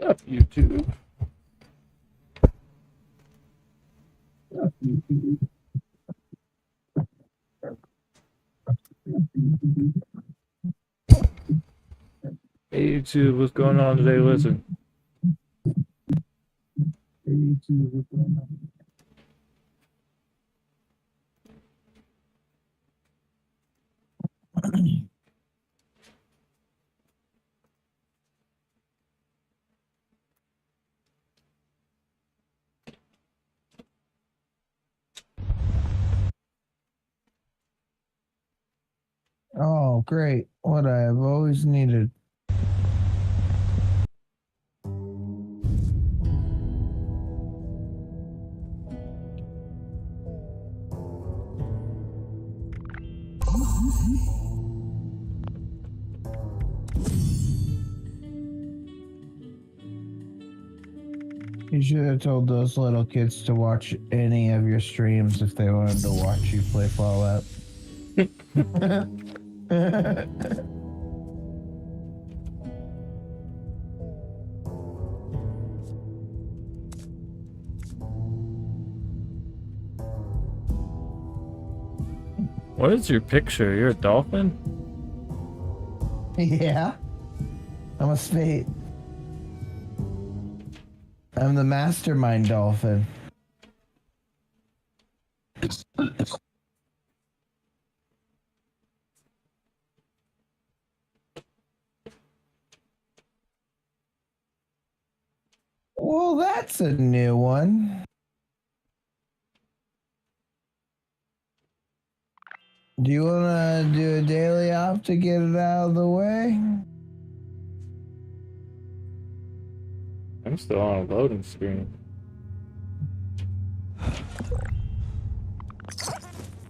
Up YouTube. Up YouTube. Hey YouTube, what's going on today? Listen. Hey YouTube, what's going on? Oh, great. What I have always needed. You should have told those little kids to watch any of your streams if they wanted to watch you play Fallout. What is your picture? You're a dolphin? Yeah. I'm a spade. I'm the mastermind dolphin. Well, that's a new one. Do you want to do a daily op to get it out of the way? I'm still on a loading screen.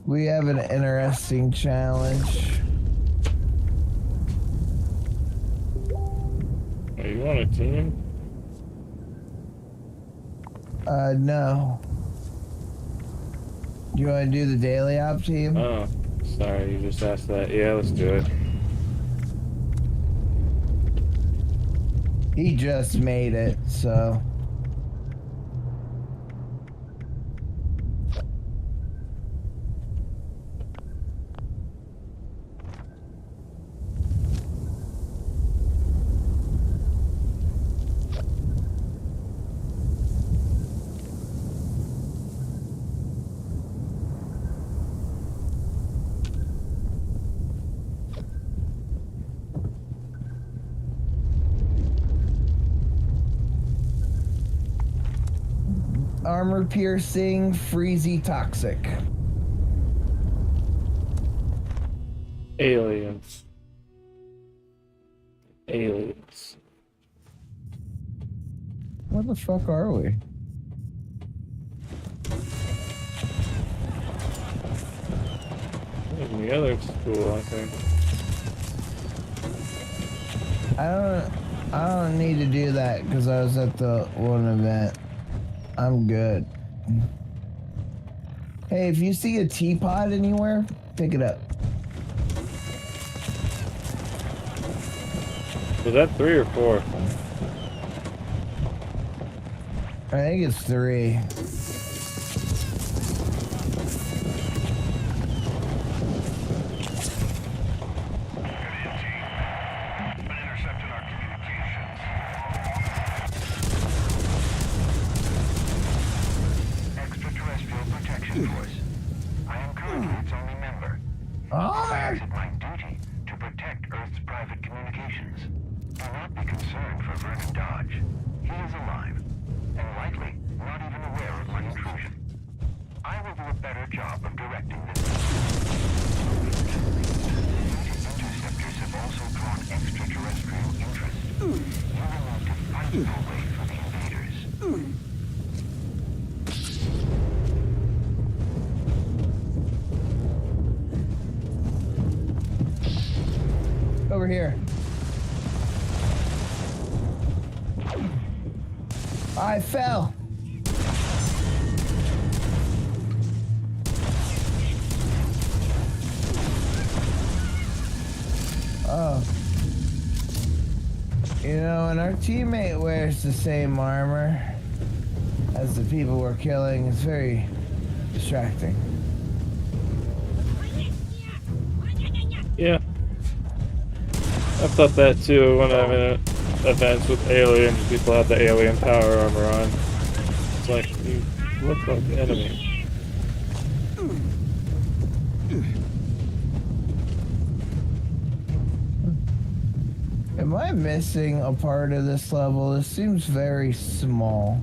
We have an interesting challenge. Are you on a team? No. Do you want to do the daily op team? Oh, sorry, you just asked that. Yeah, let's do it. He just made it, so. Armor piercing, freezy toxic. Aliens. Aliens. Where the fuck are we? In the other school, I think. I don't need to do that because I was at the one event. I'm good. Hey, if you see a teapot anywhere, pick it up. Was that 3 or 4? I think it's 3. Over here. I fell. Oh. You know what when our teammate wears the same armor as the people we're killing, it's very distracting. Yeah. I've thought that too when I'm in events with aliens. People have the alien power armor on. It's like, you look like the enemy. Am I missing a part of this level? This seems very small.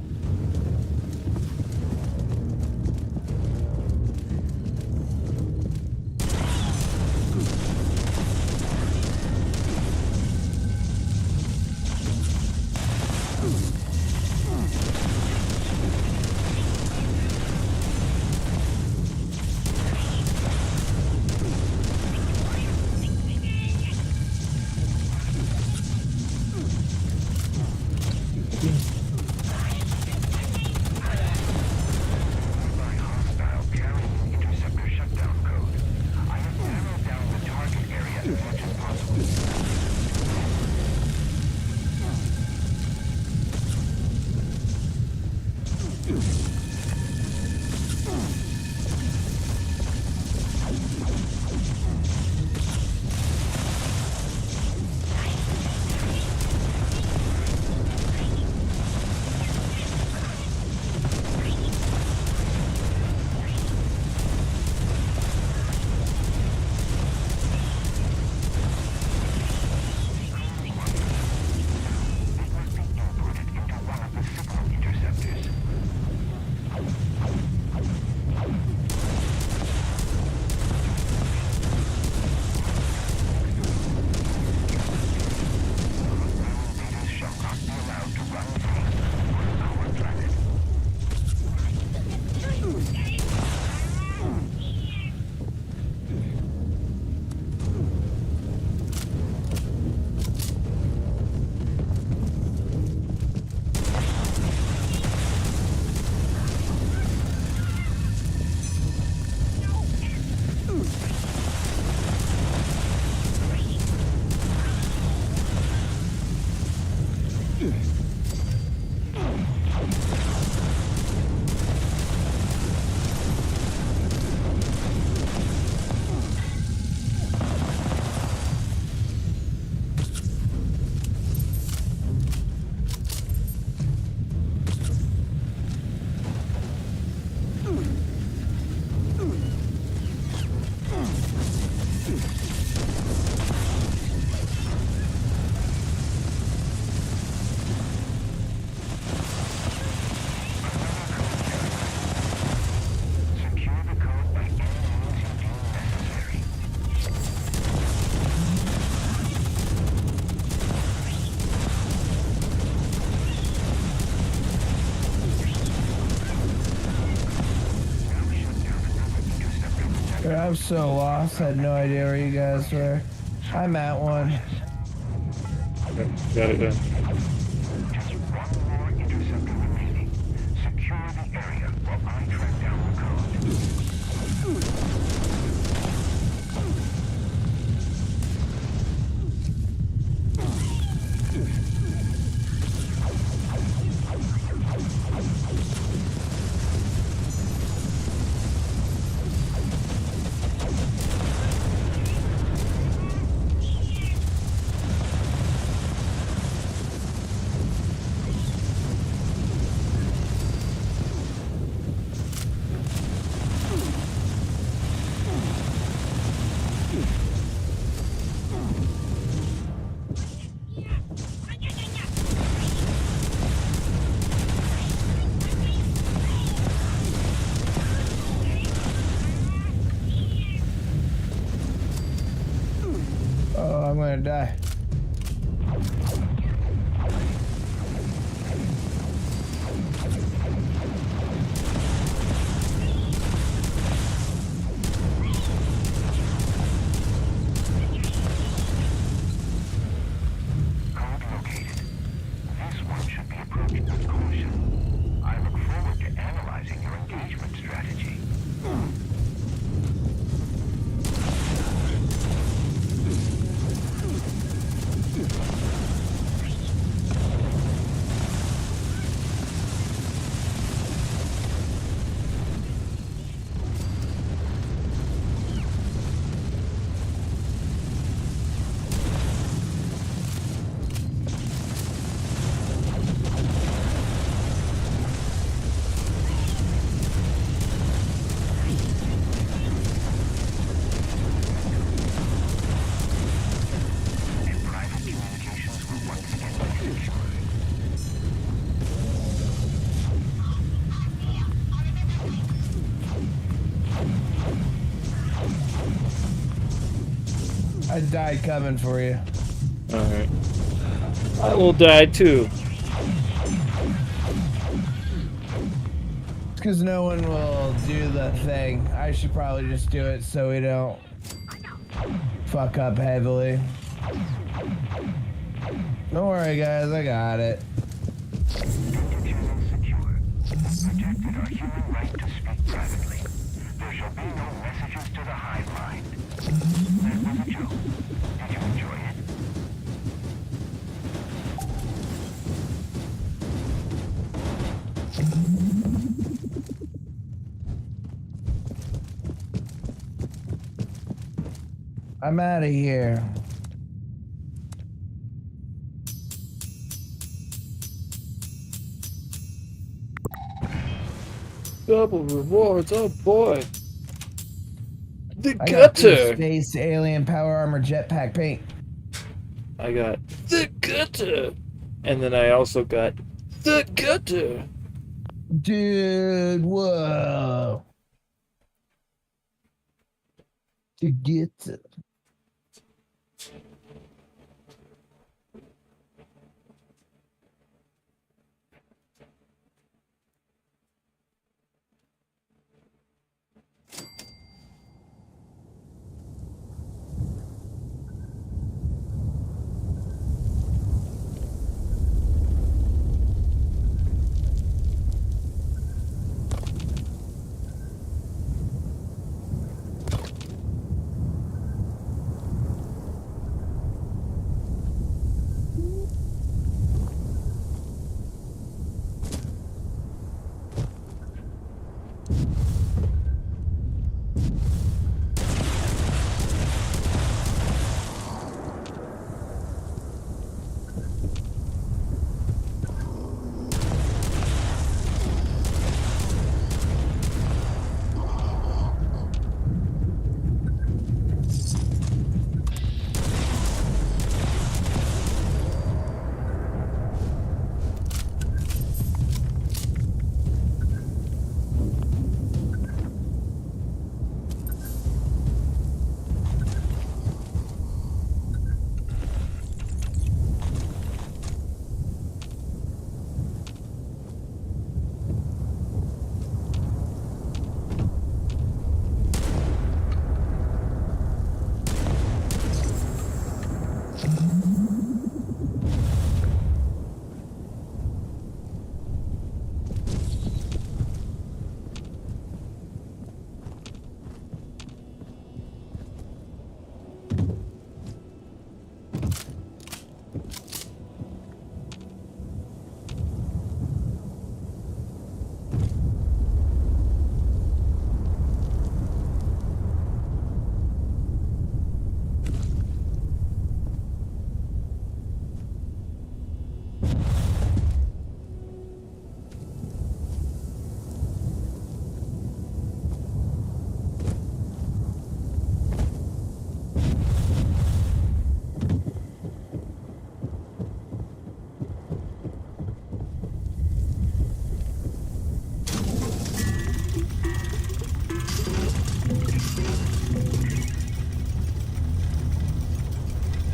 I'm so lost. I had no idea where you guys were. I'm at one. Okay, got it done. Just one more interceptor remaining. Secure the area while I track down the code. Oh, I'm gonna die. Code located. This one should be approached with caution. I look forward to analyzing your engagement strategy. I died coming for you. Alright. I will die too. Because no one will do the thing. I should probably just do it so we don't fuck up heavily. Don't worry, guys. I got it. Data channel secure. Protected our human right to speak privately. There shall be no messages to the hive mind. That was a joke. Did you enjoy it? I'm out of here. Double rewards, oh boy. The I got gutter. space alien power armor jetpack paint. I got the gutter. And then I also got the gutter. Dude, whoa. To get it.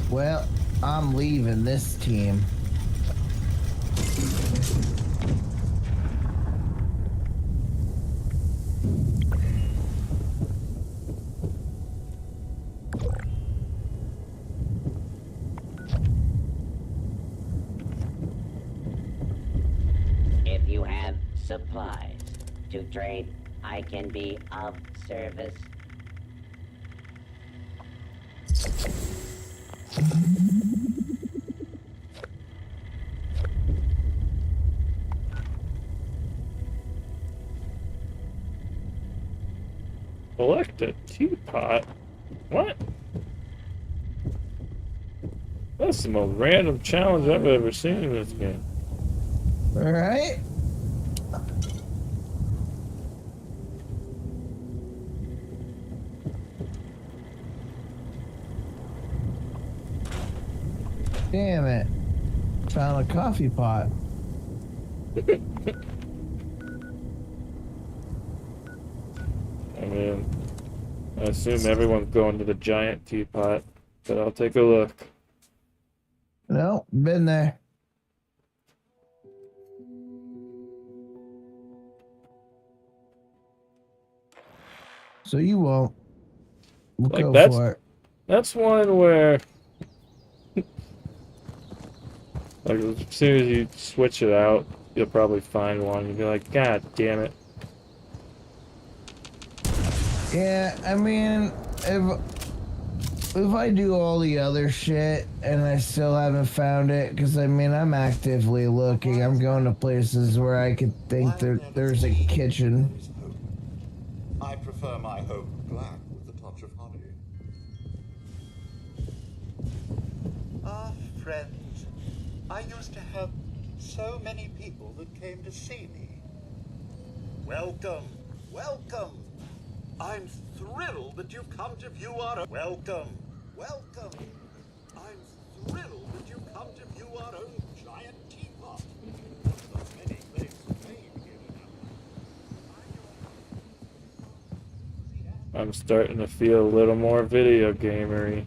Well, I'm leaving this team. If you have supplies to trade, I can be of service. Collect a teapot? What? That's the most random challenge I've ever seen in this game. All right. Damn it. Found a coffee pot. I mean, I assume everyone's going to the giant teapot. but I'll take a look. No, been there. So you won't. We'll Like, go that's- for it. That's one where, like, as soon as you switch it out, you'll probably find one. You'll be like, God damn it. Yeah, I mean, if I do all the other shit and I still haven't found it, because I mean, I'm actively looking. I'm going to places where I could think there's a kitchen. I prefer my hope black with a touch of honey. Ah, friends, I used to have so many people that came to see me. Welcome, welcome. I'm thrilled that you've come to view our... Welcome, welcome. I'm thrilled that you've come to view our own giant teapot. One of the many things made here in I'm starting to feel a little more video gamery.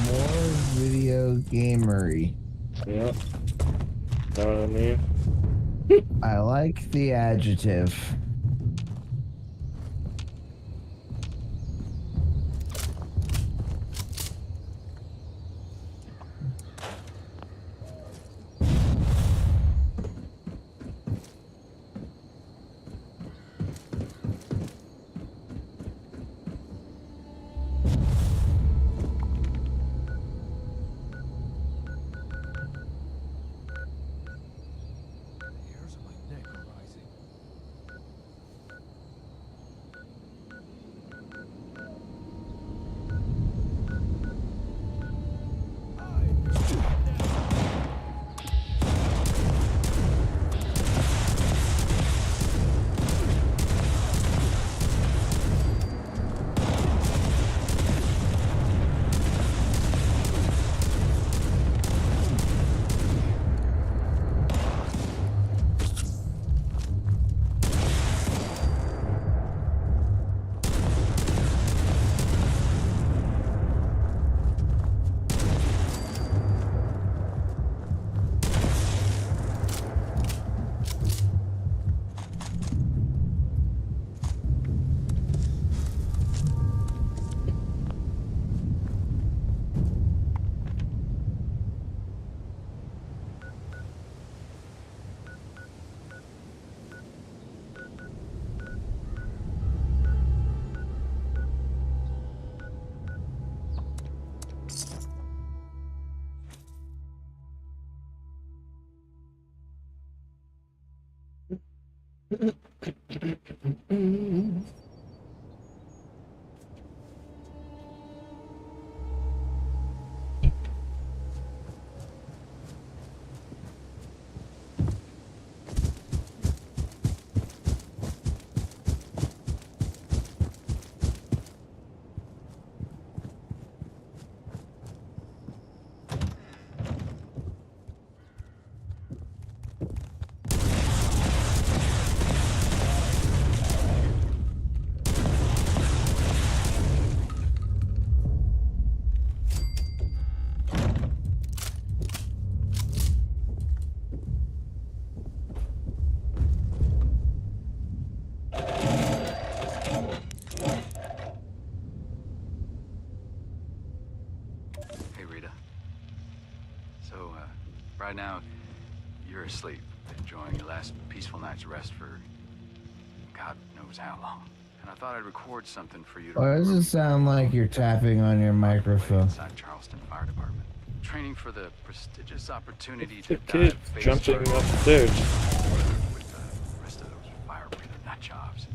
More video gamery. Yeah. Know what I mean? I like the adjective. Right now, you're asleep, enjoying your last peaceful night's rest for God knows how long. And I thought I'd record something for you to... Why does it sound like you're tapping on your microphone? Inside Charleston Fire Department. Training for the prestigious opportunity to The kid dive face jumping first upstairs. with the rest of those fire-breathing nut jobs.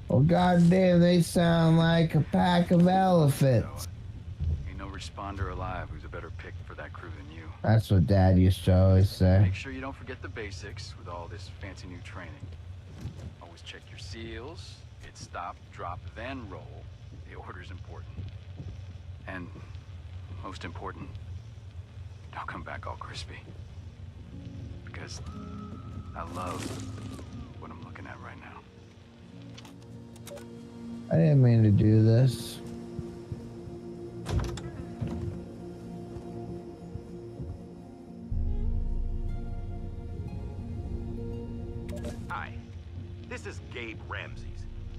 Well, goddamn, they sound like a pack of elephants. Ain't no responder alive who's a better pick for that crew than you. That's what Dad used to always say. Make sure you don't forget the basics with all this fancy new training. Always check your seals. Hit stop, drop, then roll. The order's important. And most important, don't come back all crispy. Because I love at right now. I didn't mean to do this. Hi, this is Gabe Ramses,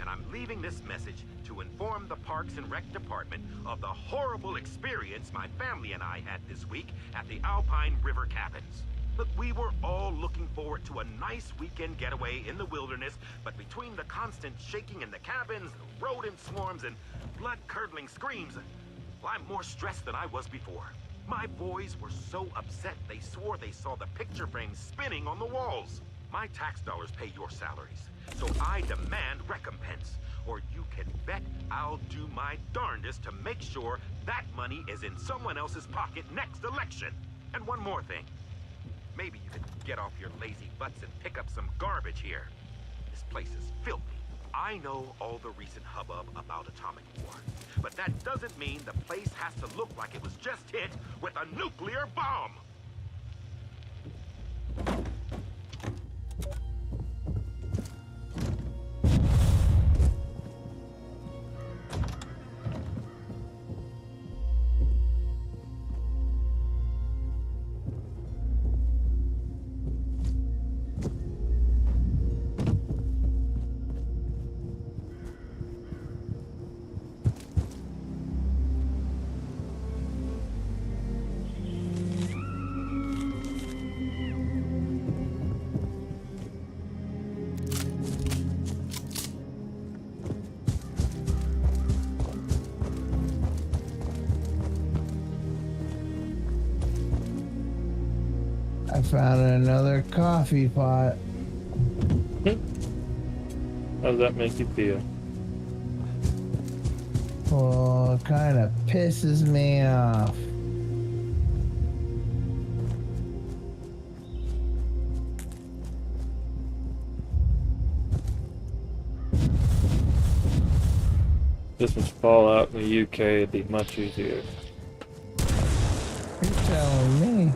and I'm leaving this message to inform the Parks and Rec Department of the horrible experience my family and I had this week at the Alpine River Cabins. Look, we were all looking forward to a nice weekend getaway in the wilderness, but between the constant shaking in the cabins, the rodent swarms, and blood-curdling screams, well, I'm more stressed than I was before. My boys were so upset they swore they saw the picture frames spinning on the walls. My tax dollars pay your salaries, so I demand recompense. Or you can bet I'll do my darndest to make sure that money is in someone else's pocket next election. And one more thing. Maybe you could get off your lazy butts and pick up some garbage here. This place is filthy. I know all the recent hubbub about atomic war, but that doesn't mean the place has to look like it was just hit with a nuclear bomb. I found another coffee pot. How does that make you feel? Oh, it kind of pisses me off. This was Fallout in the UK, it'd be much easier. You're telling me.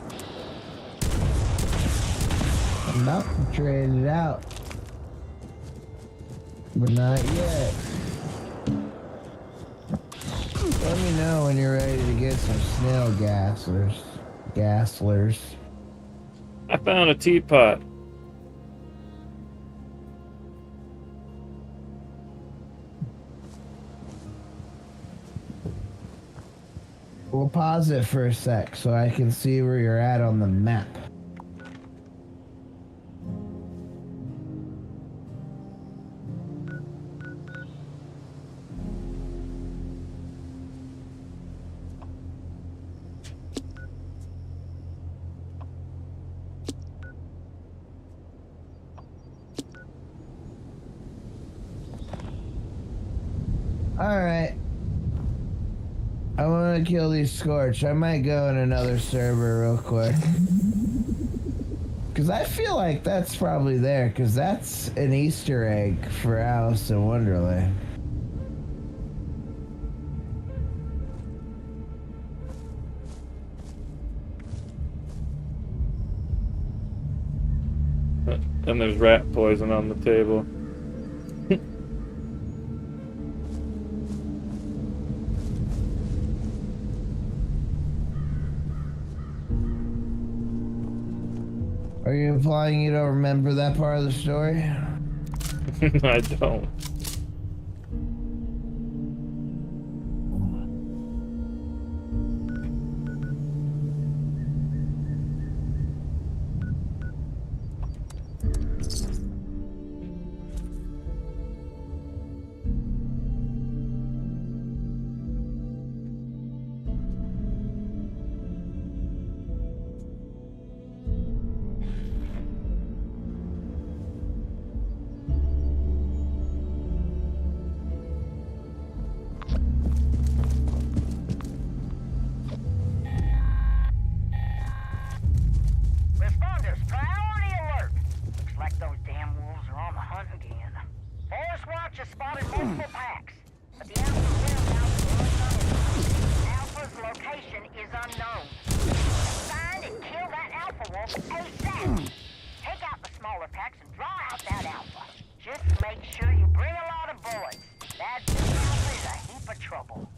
I'm about to trade it out. But not yet. Let me know when you're ready to get some snail gasslers. I found a teapot. We'll pause it for a sec so I can see where you're at on the map. Alright. I want to kill these Scorch. I might go in another server real quick. Because I feel like that's probably there, because that's an Easter egg for Alice in Wonderland. And there's rat poison on the table. Are you implying you don't remember that part of the story? I don't. Responders, priority alert! Looks like those damn wolves are on the hunt again. Forest Watch has spotted multiple packs, but the Alpha's whereabouts is unknown. Alpha's location is unknown. Find and kill that Alpha wolf ASAP! Take out the smaller packs and draw out that Alpha. Just make sure you bring a lot of bullets. That is a heap of trouble.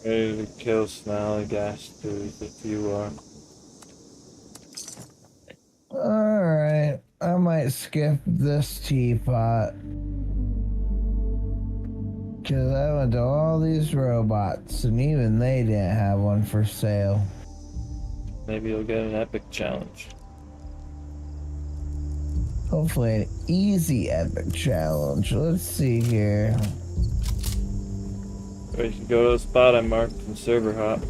Ready to kill Snallygaster if you are. Alright, I might skip this teapot. Because I went to all these robots, and even they didn't have one for sale. Maybe you'll get an epic challenge. Hopefully an easy epic challenge. Let's see here. Or you can go to the spot I marked in server hop.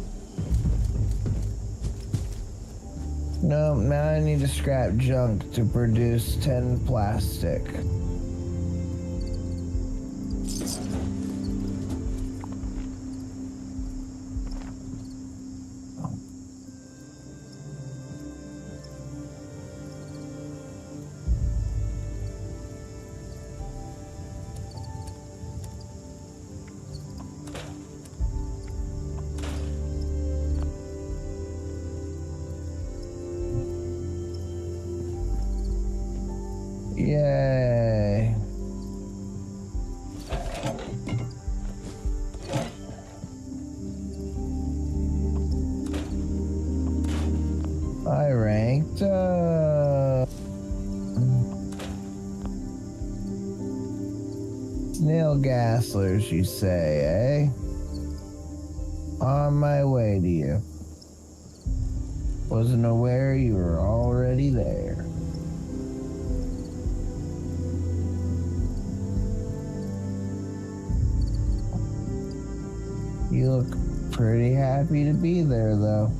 No, now I need to scrap junk to produce 10 plastic. Yay. I ranked up. Snail Gasslers, you say, eh? On my way to you. Wasn't aware you were already there. You look pretty happy to be there, though.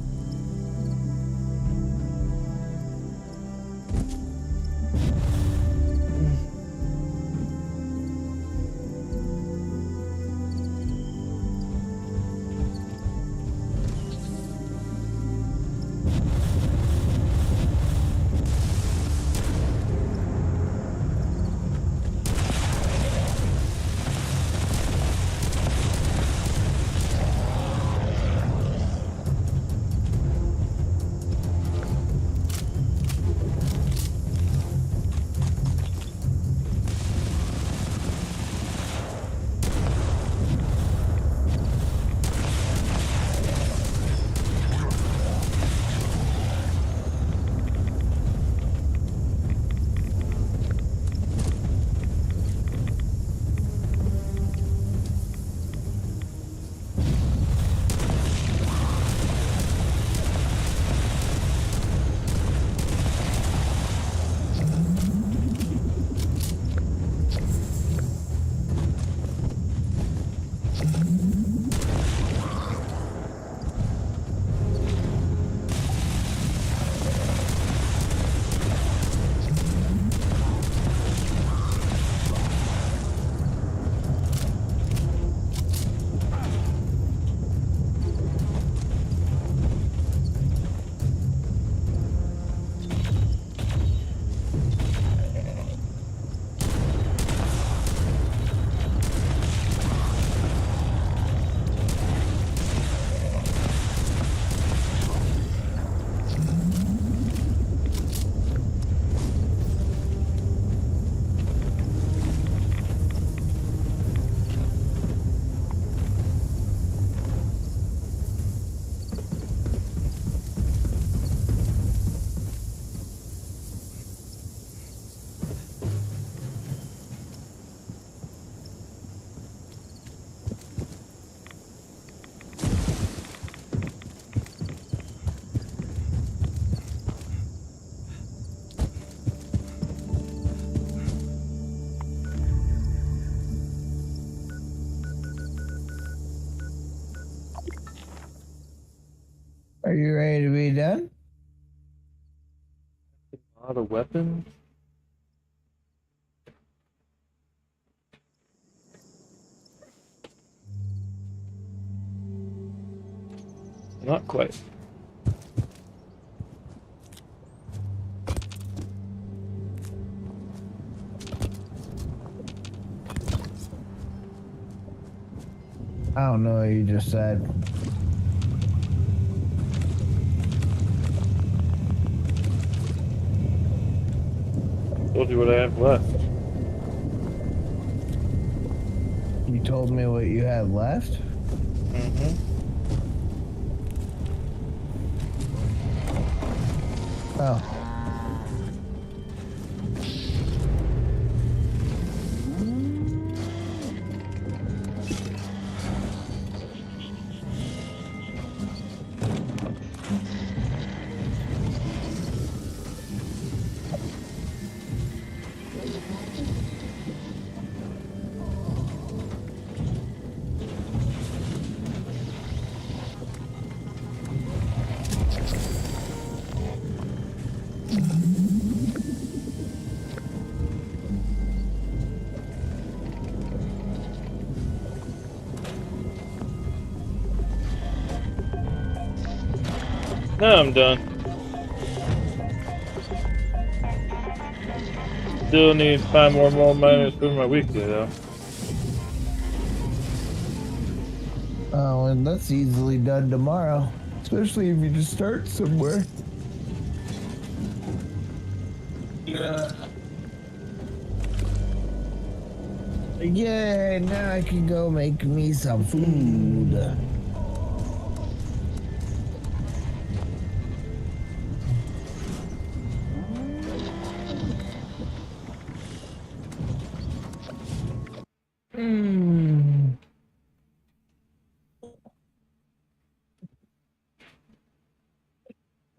Are you ready to be done? Not a weapon? Not quite. I don't know what you just said. Told you what I have left. You told me what you had left? Mm-hmm. Oh. No, I'm done. Still need 5 more miners for my weekly though. Oh, and that's easily done tomorrow. Especially if you just start somewhere. Yeah, now I can go make me some food. Mm.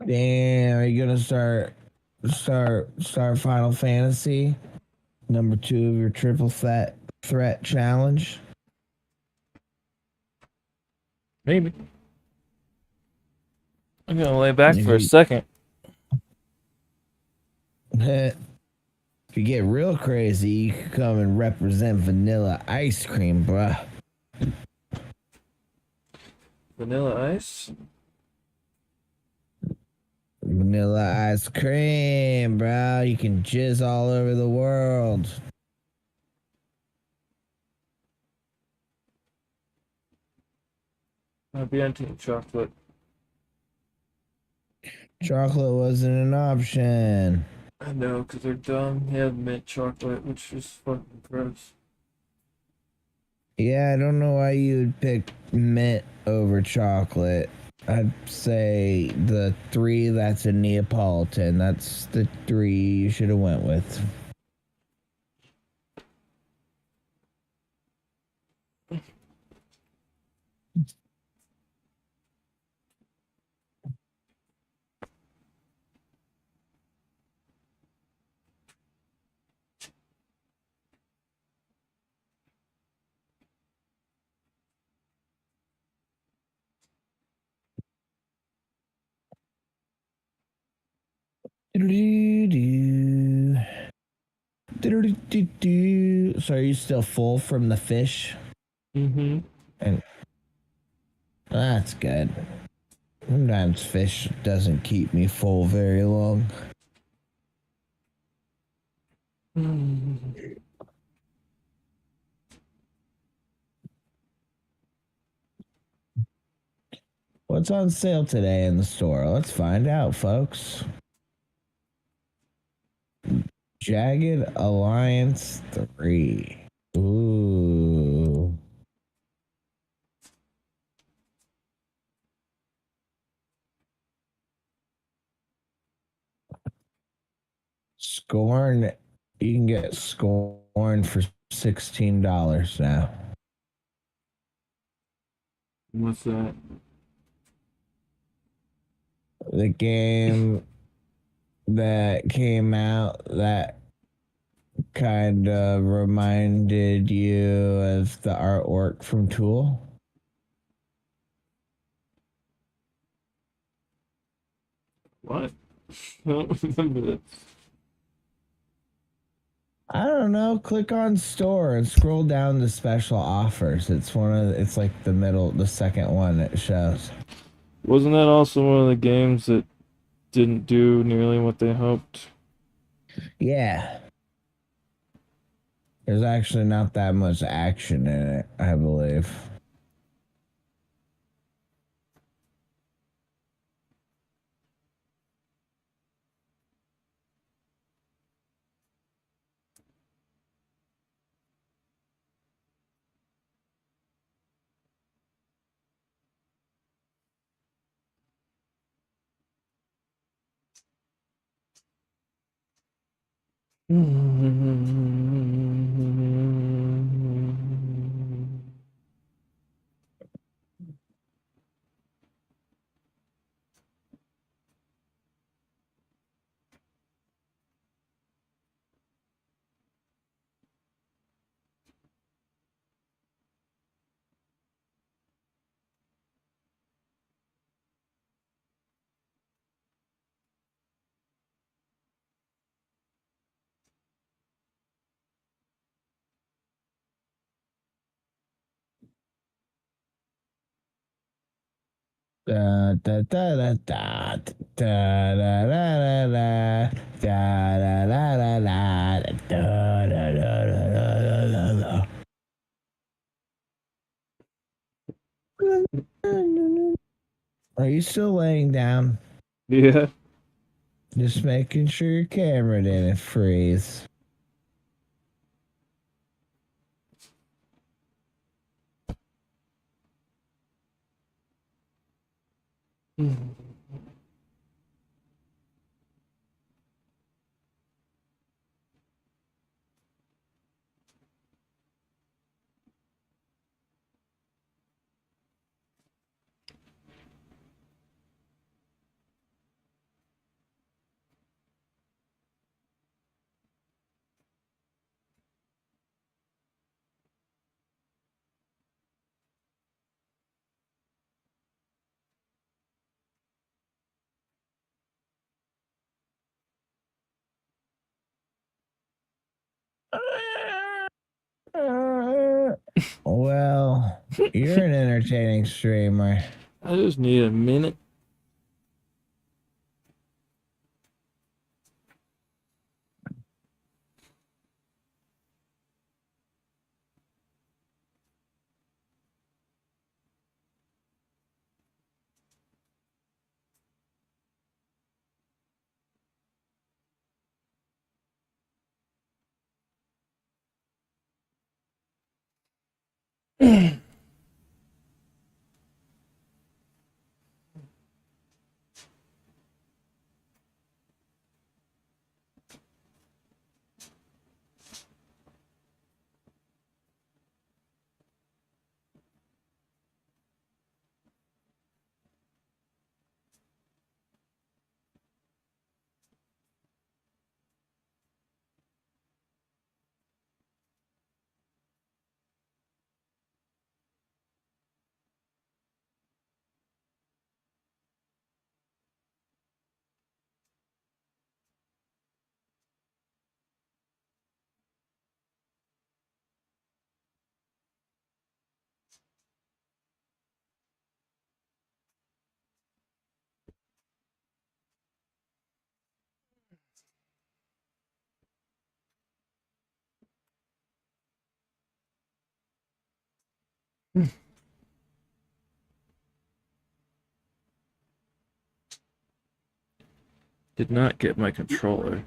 Damn, are you gonna start Final Fantasy? Number 2 of your triple threat challenge? Maybe. I'm gonna lay back If for a you, second. if you get real crazy, you can come and represent vanilla ice cream, bruh. Vanilla ice? Vanilla ice cream, bro. You can jizz all over the world. I'd be anti-chocolate. Chocolate wasn't an option. I know, because they're dumb. They have mint chocolate, which is fucking gross. Yeah, I don't know why you would pick mint over chocolate. I'd say the 3 that's a Neapolitan. That's the 3 you should have went with. Do-do-do. Do-do-do-do. So are you still full from the fish? Mm-hmm. And that's good. Sometimes fish doesn't keep me full very long. What's on sale today in the store? Let's find out, folks. Jagged Alliance 3. Ooh. Scorn. You can get Scorn for $16 now. What's that? The game that came out that kind of reminded you of the artwork from Tool. What? I don't remember that. I don't know. Click on store and scroll down to special offers. It's like the second one it shows. Wasn't that also one of the games that didn't do nearly what they hoped? Yeah. There's actually not that much action in it, I believe. Da da da da da da da da da da da da da da da da da da. Are you still laying down? Yeah. Just making sure your camera didn't freeze. Well, you're an entertaining streamer. I just need a minute. Did not get my controller.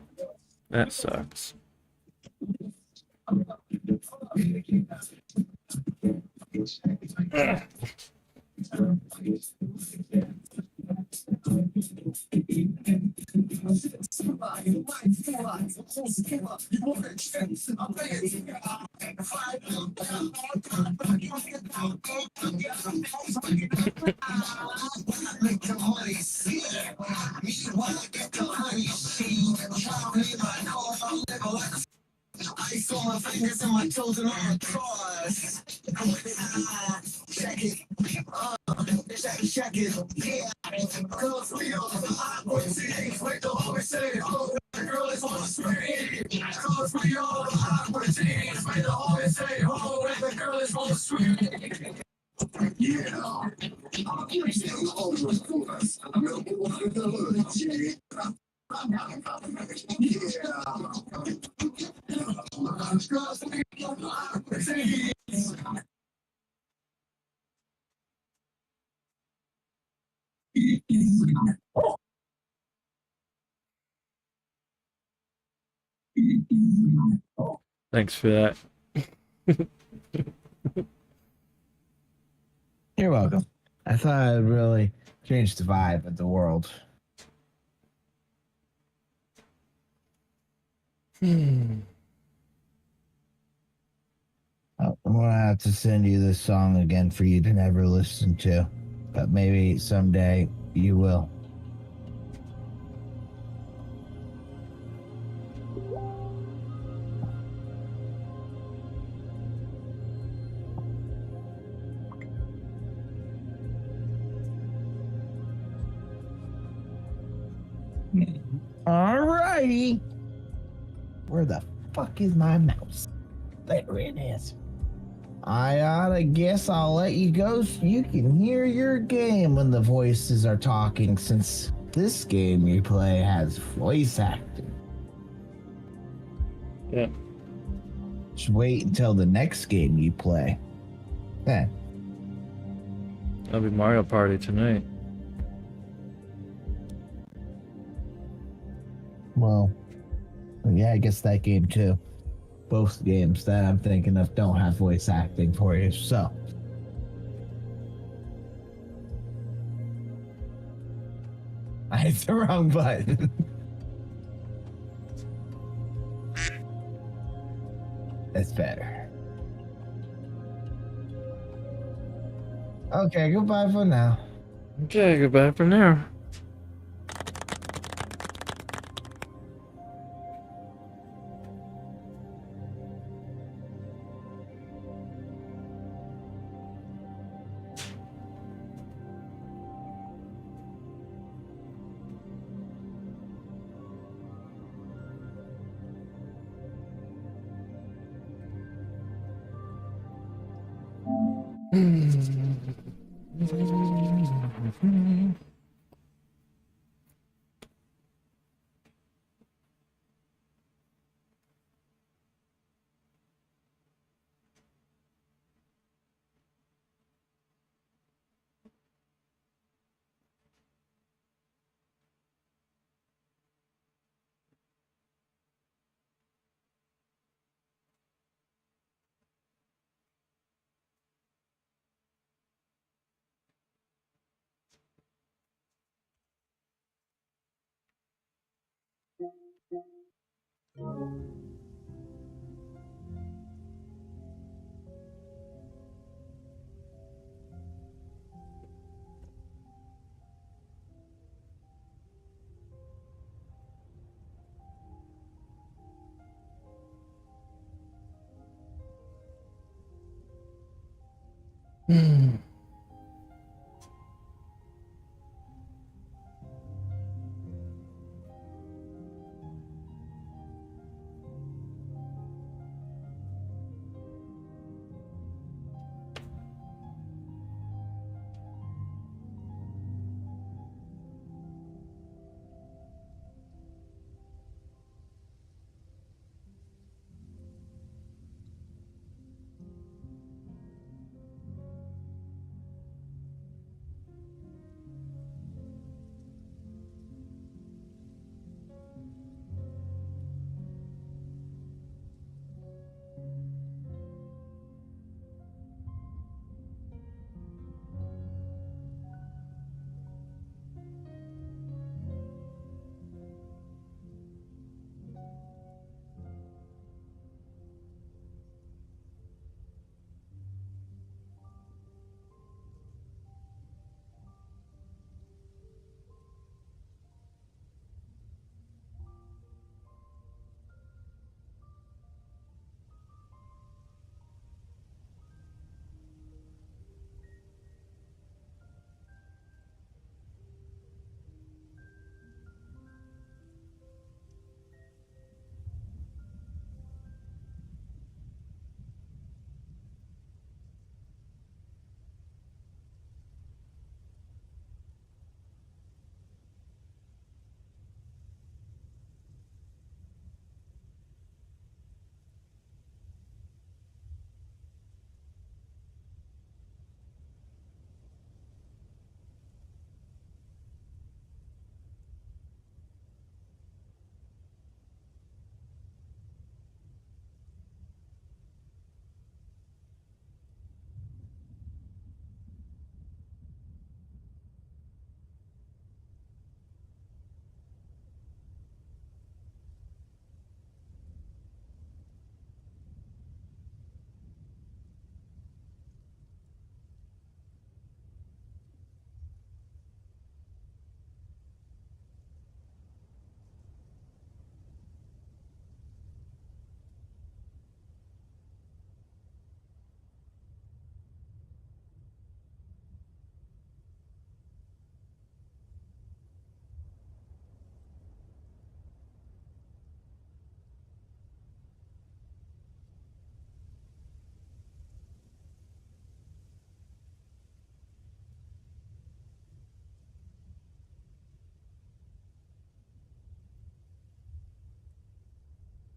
That sucks. Ice on my fingers and my toes and on my claws. Check it, check it, yeah. Cause we all awkward things, wait till always say, oh, the girl is on the screen. Cause we all awkward things, wait till always say, oh, the girl is on the screen. Yeah, I'm still always course. I'm not one of the Thanks for that. You're welcome. I thought I'd really change the vibe of the world. I'm gonna have to send you this song again for you to never listen to, but maybe someday you will. Alrighty. Where the fuck is my mouse? There it is. I oughta guess I'll let you go so you can hear your game when the voices are talking, since this game you play has voice acting. Yeah. Just wait until the next game you play. Eh. That'll be Mario Party tonight. Well, yeah, I guess that game too. Both games that I'm thinking of don't have voice acting for you, so. I hit the wrong button. That's better. Okay, goodbye for now. Okay, goodbye for now.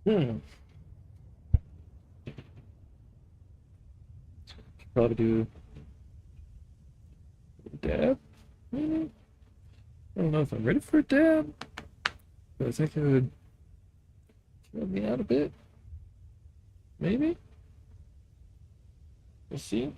Hmm. Probably do dab. Maybe. I don't know if I'm ready for a dab, but I think it would help me out a bit. Maybe. We'll see.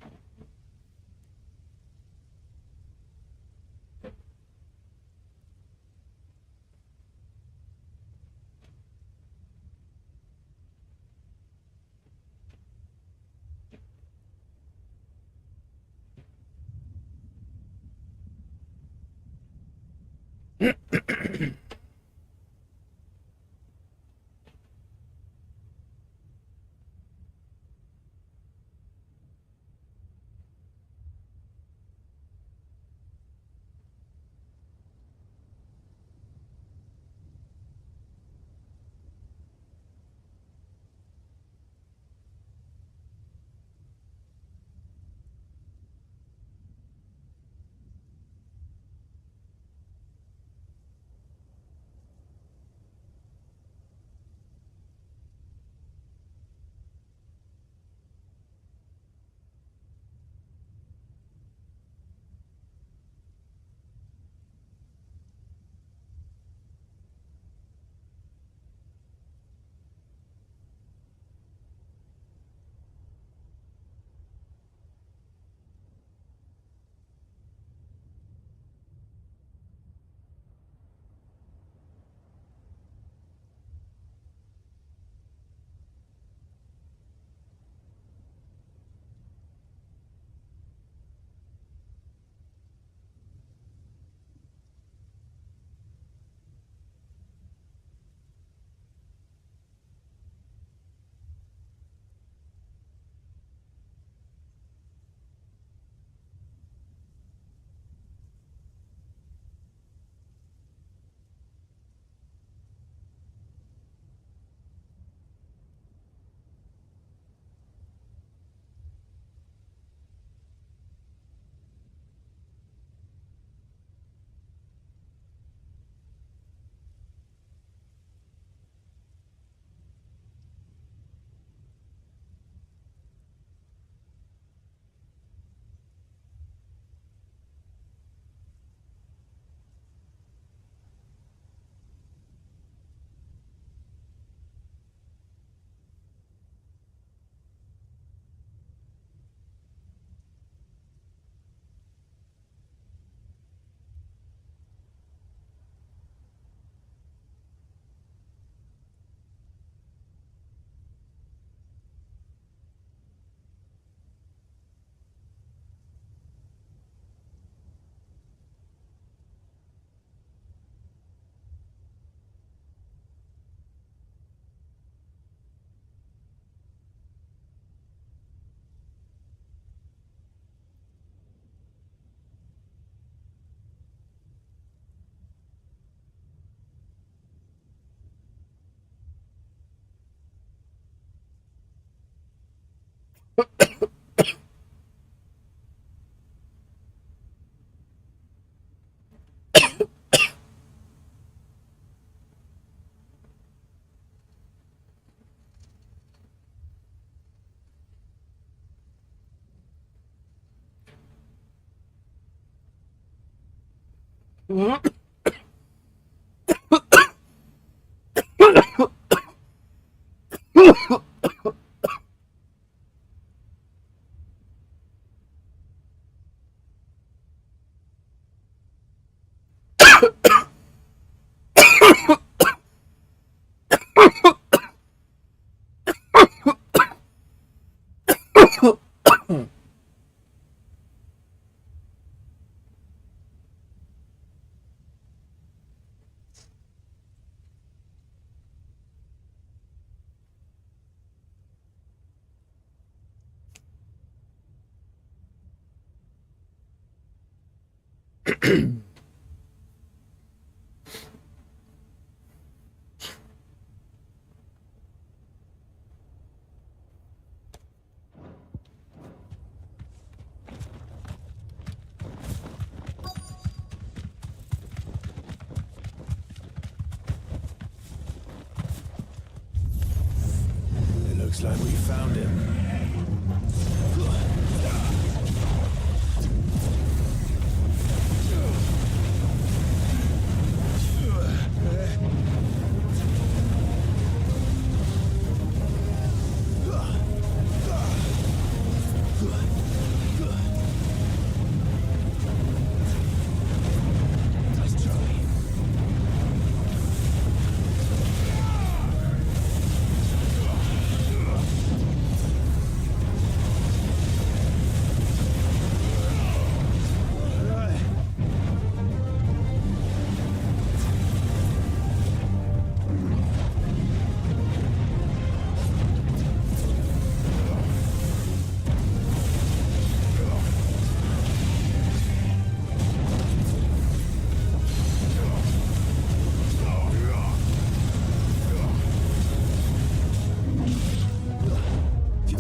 Looks like we found him.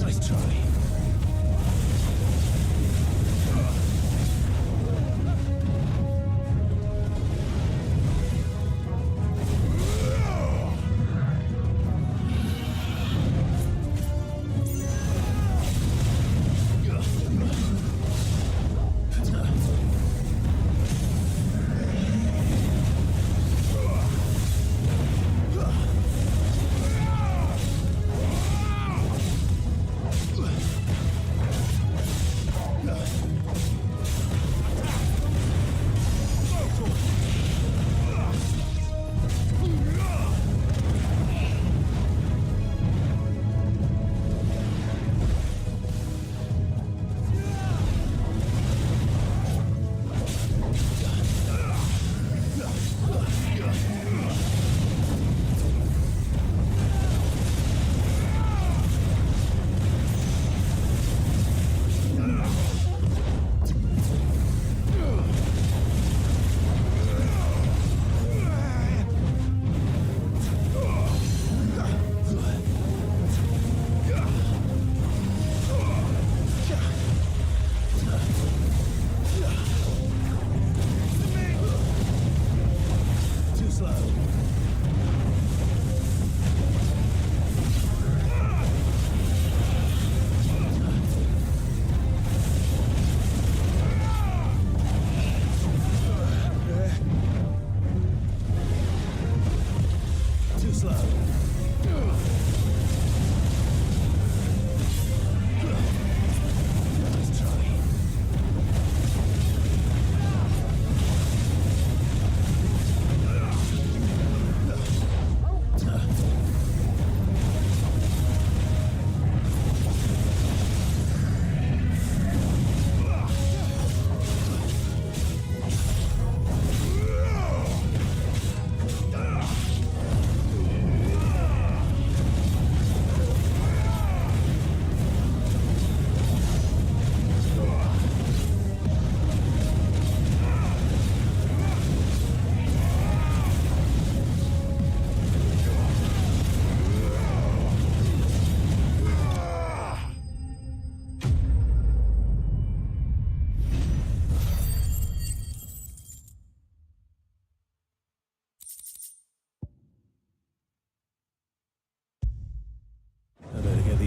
Nice try.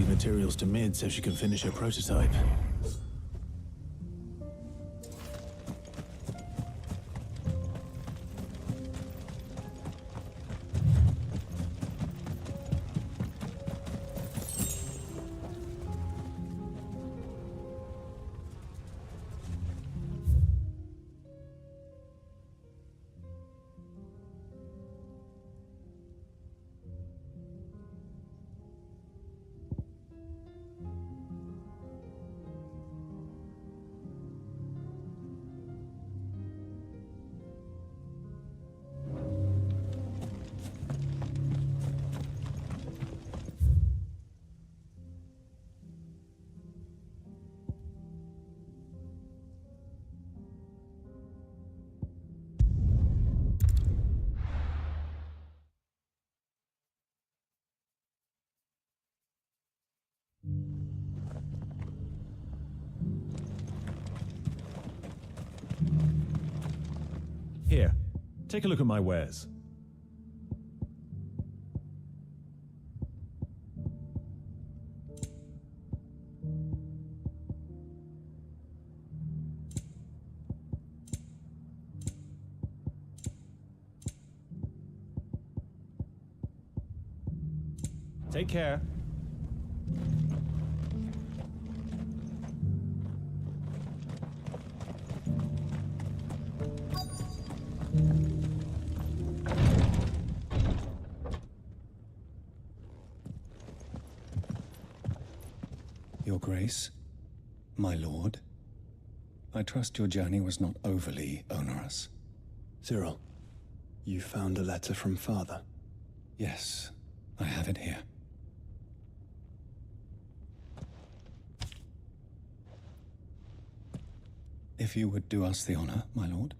Materials to Mid so she can finish her prototype. Here, take a look at my wares. Take care. Your Grace, my lord, I trust your journey was not overly onerous. Cyril, you found a letter from Father? Yes, I have it here. If you would do us the honor, my lord.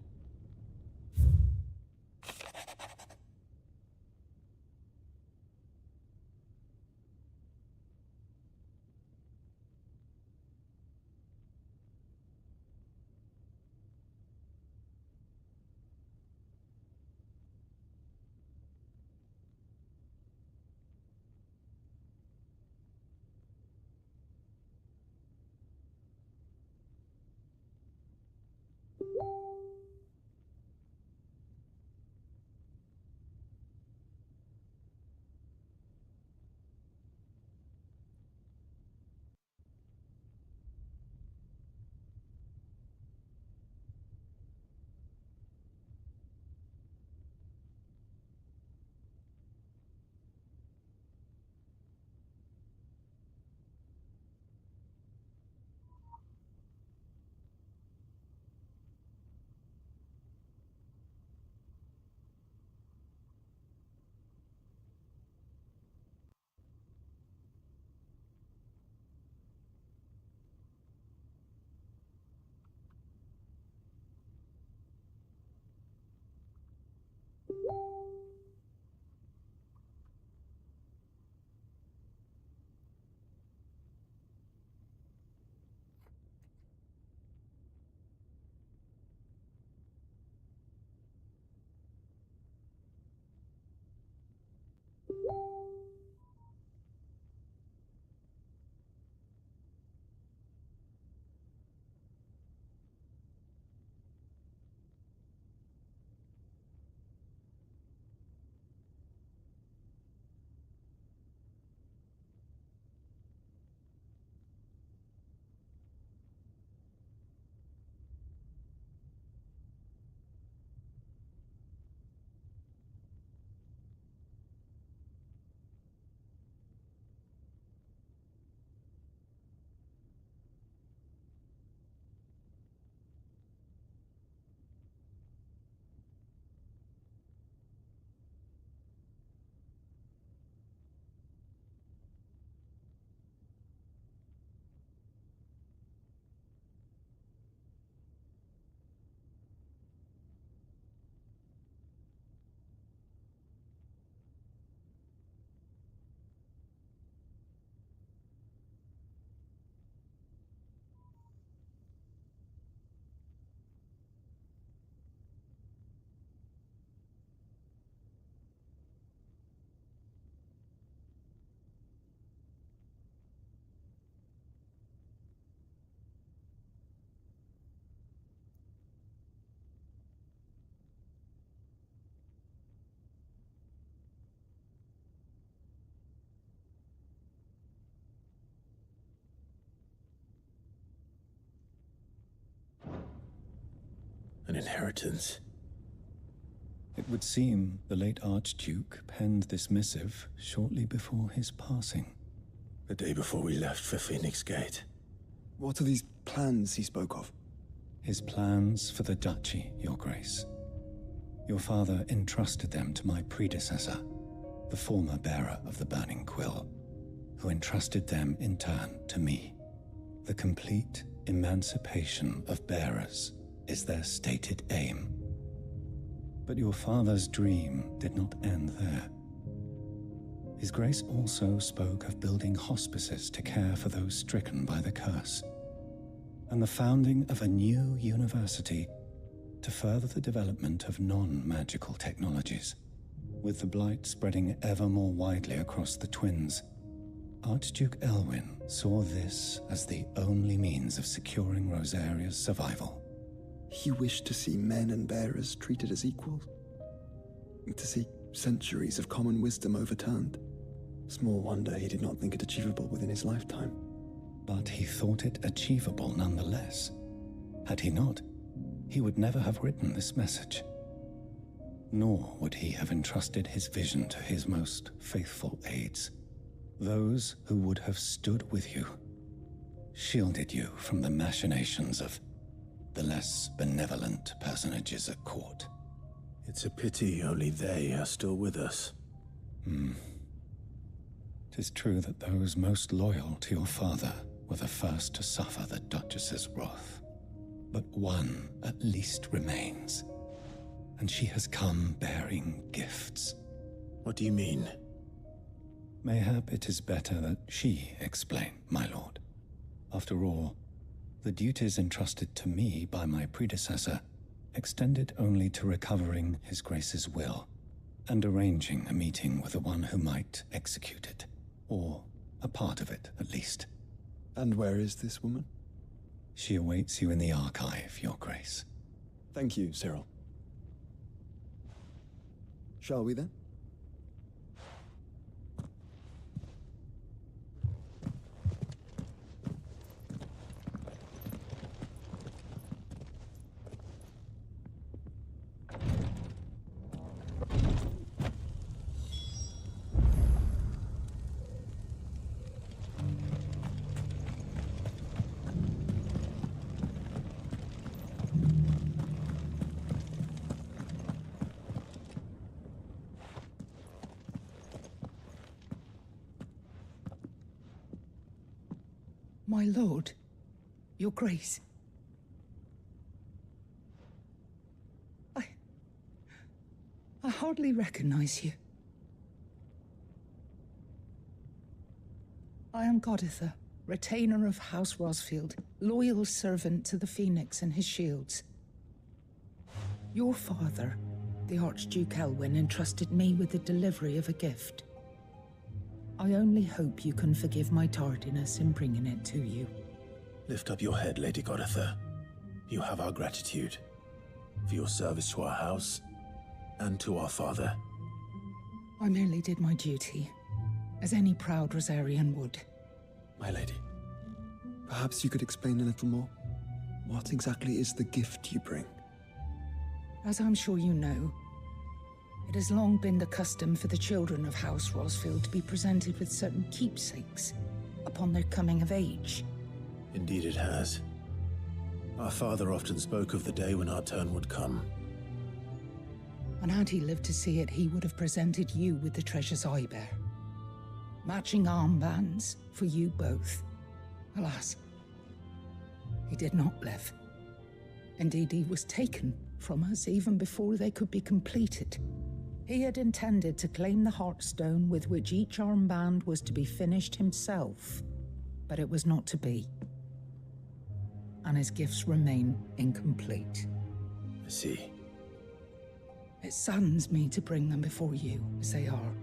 An inheritance. It would seem the late Archduke penned this missive shortly before his passing. The day before we left for Phoenix Gate. What are these plans he spoke of? His plans for the duchy, Your Grace. Your father entrusted them to my predecessor, the former bearer of the Burning Quill, who entrusted them in turn to me. The complete emancipation of bearers is their stated aim. But your father's dream did not end there. His Grace also spoke of building hospices to care for those stricken by the curse, and the founding of a new university to further the development of non-magical technologies. With the blight spreading ever more widely across the Twins, Archduke Elwyn saw this as the only means of securing Rosaria's survival. He wished to see men and bearers treated as equals? To see centuries of common wisdom overturned? Small wonder he did not think it achievable within his lifetime. But he thought it achievable nonetheless. Had he not, he would never have written this message. Nor would he have entrusted his vision to his most faithful aides, those who would have stood with you, shielded you from the machinations of the less benevolent personages at court. It's a pity only they are still with us. 'Tis true that those most loyal to your father were the first to suffer the Duchess's wrath. But one at least remains, and she has come bearing gifts. What do you mean? Mayhap it is better that she explain, my lord. After all, the duties entrusted to me by my predecessor extended only to recovering His Grace's will and arranging a meeting with the one who might execute it, or a part of it at least. And where is this woman? She awaits you in the archive, Your Grace. Thank you, Cyril. Shall we then? My lord, Your Grace. I hardly recognize you. I am Goditha, retainer of House Rosfield, loyal servant to the Phoenix and his shields. Your father, the Archduke Elwyn, entrusted me with the delivery of a gift. I only hope you can forgive my tardiness in bringing it to you. Lift up your head, Lady Goditha. You have our gratitude for your service to our house and to our father. I merely did my duty, as any proud Rosarian would. My lady, perhaps you could explain a little more? What exactly is the gift you bring? As I'm sure you know, it has long been the custom for the children of House Rosfield to be presented with certain keepsakes upon their coming of age. Indeed it has. Our father often spoke of the day when our turn would come. And had he lived to see it, he would have presented you with the treasures I bear. Matching armbands for you both. Alas, he did not live. Indeed, he was taken from us even before they could be completed. He had intended to claim the Heartstone with which each armband was to be finished himself, but it was not to be. And his gifts remain incomplete. I see. It saddens me to bring them before you, as they are.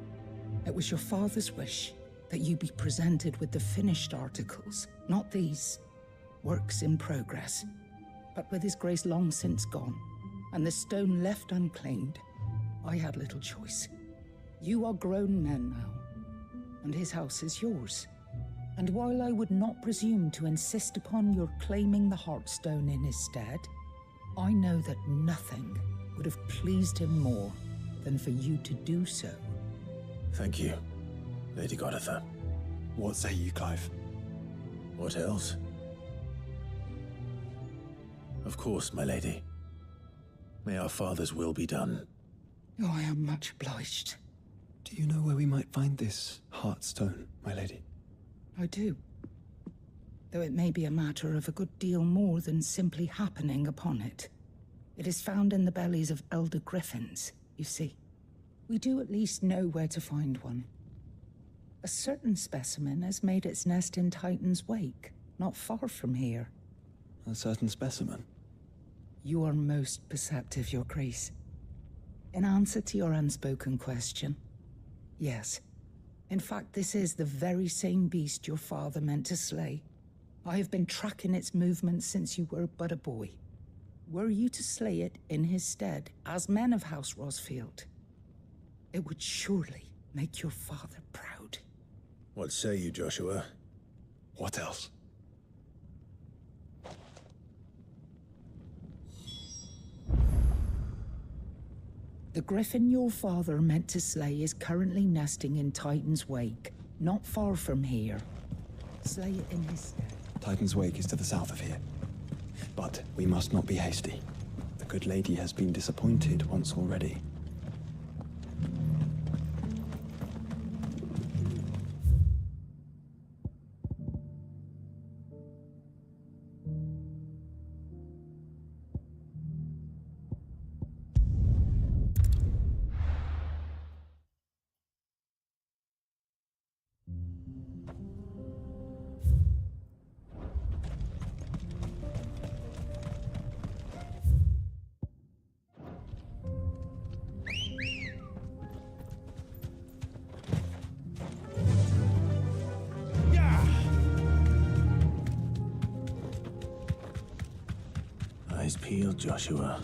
It was your father's wish that you be presented with the finished articles, not these works in progress. But with his grace long since gone, and the stone left unclaimed, I had little choice. You are grown men now, and his house is yours. And while I would not presume to insist upon your claiming the Heartstone in his stead, I know that nothing would have pleased him more than for you to do so. Thank you, Lady Goditha. What say you, Clive? What else? Of course, my lady. May our father's will be done. Oh, I am much obliged. Do you know where we might find this Heartstone, my lady? I do. Though it may be a matter of a good deal more than simply happening upon it. It is found in the bellies of elder griffins, you see. We do at least know where to find one. A certain specimen has made its nest in Titan's Wake, not far from here. A certain specimen? You are most perceptive, Your Grace. In answer to your unspoken question, yes. In fact, this is the very same beast your father meant to slay. I have been tracking its movements since you were but a boy. Were you to slay it in his stead, as men of House Rosfield, it would surely make your father proud. What say you, Joshua? What else? The griffin your father meant to slay is currently nesting in Titan's Wake, not far from here. Slay it in his stead. Titan's Wake is to the south of here. But we must not be hasty. The good lady has been disappointed once already. Eyes peeled, Joshua.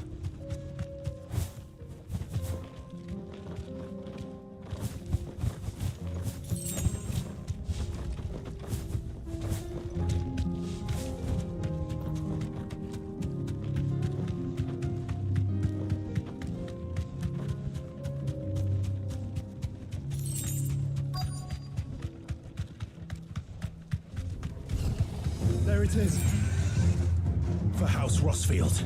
There it is. For House Rossfield.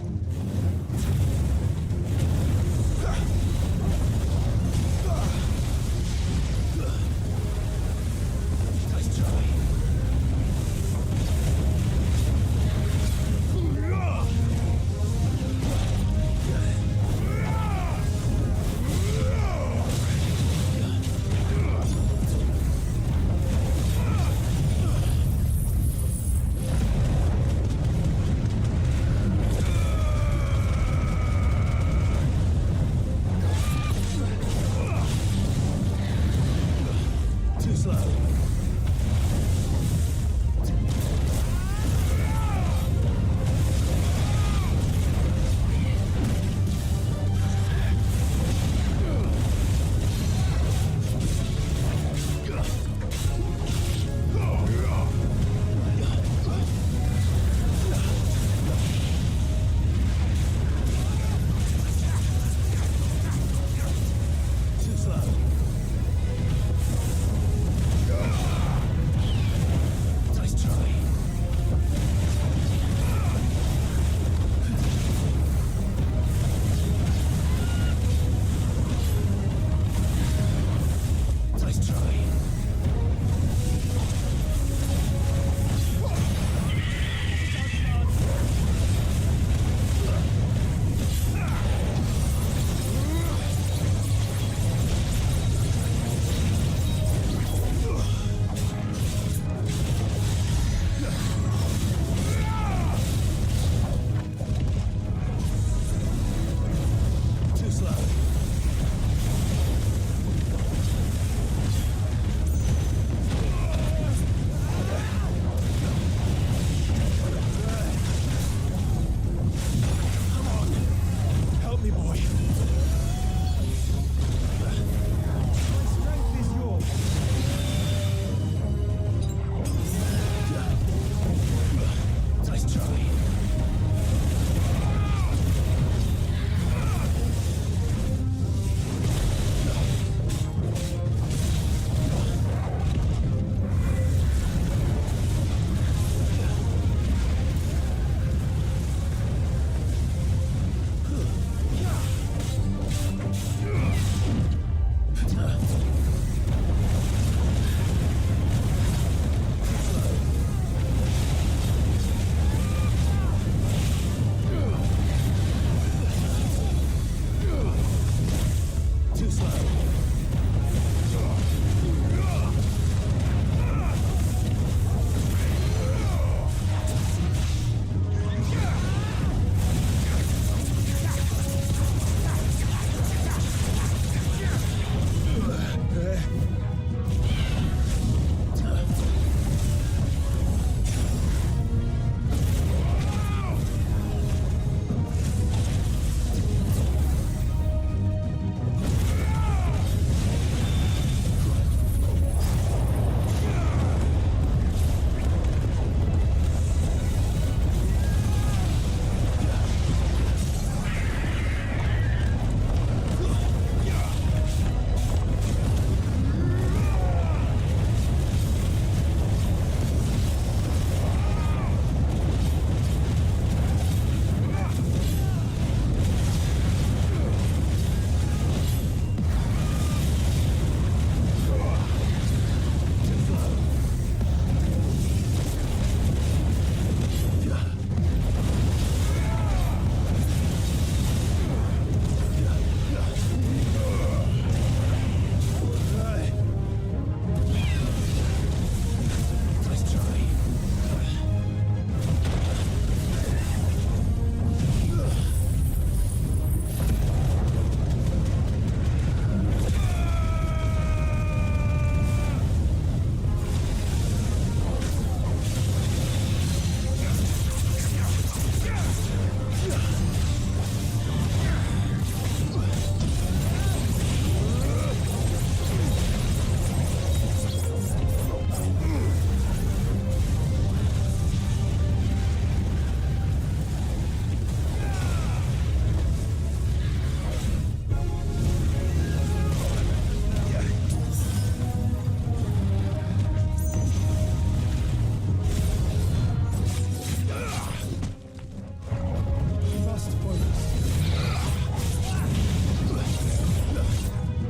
Nice try.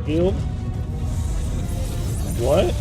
Healed? What?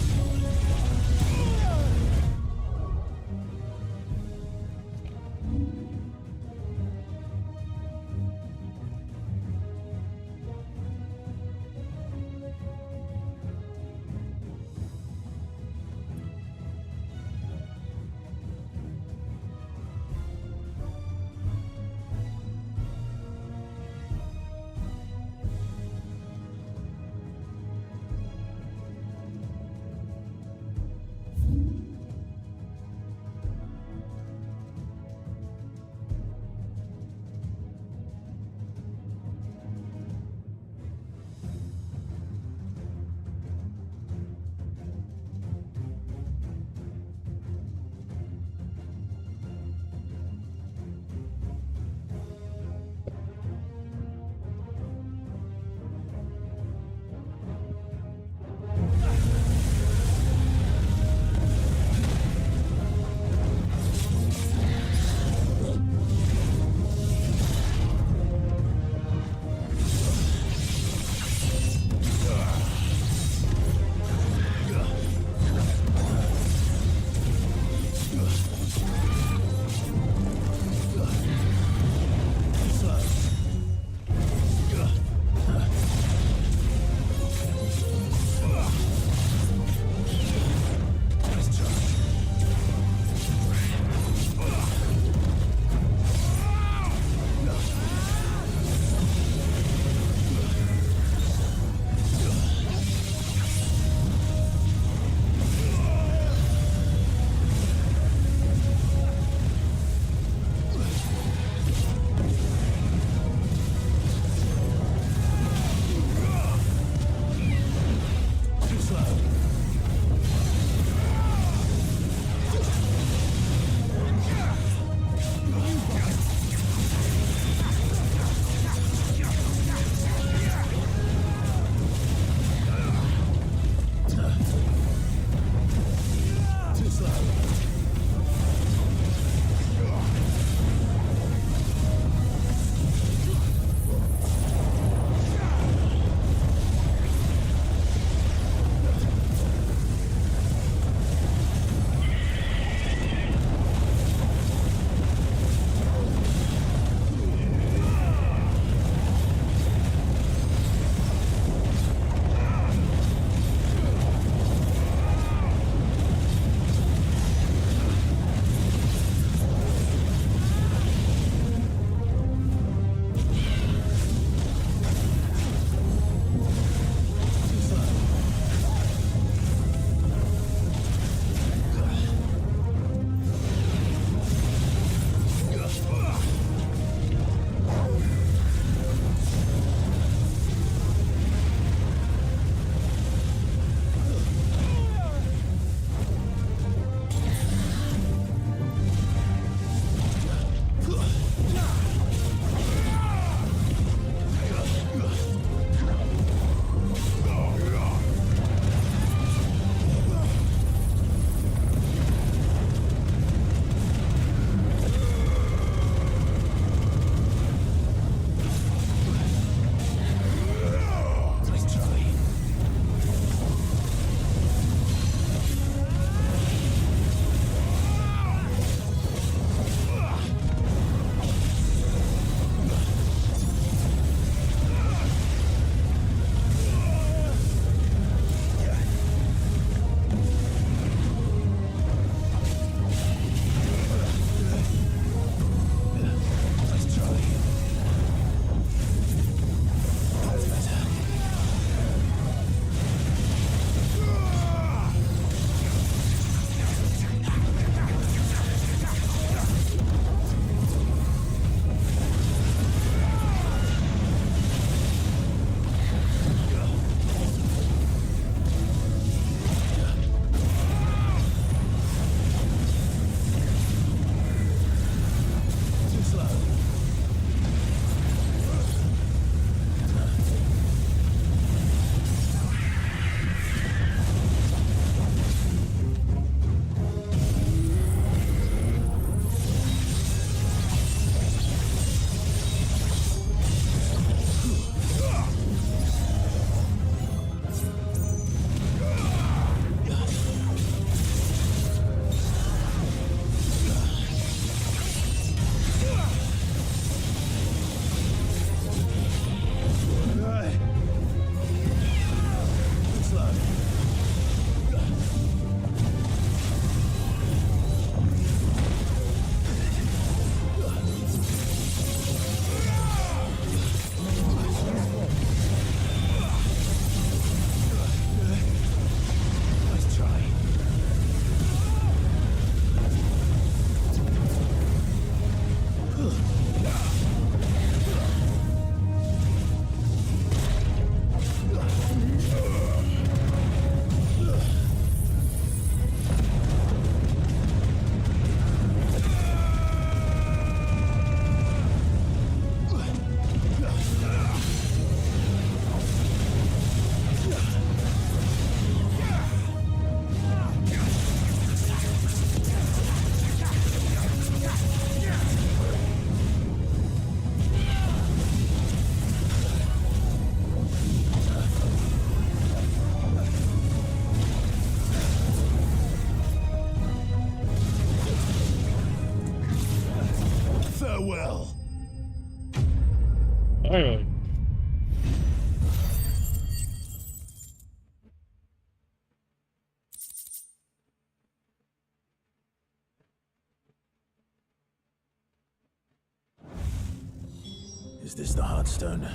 Is this the Heartstone?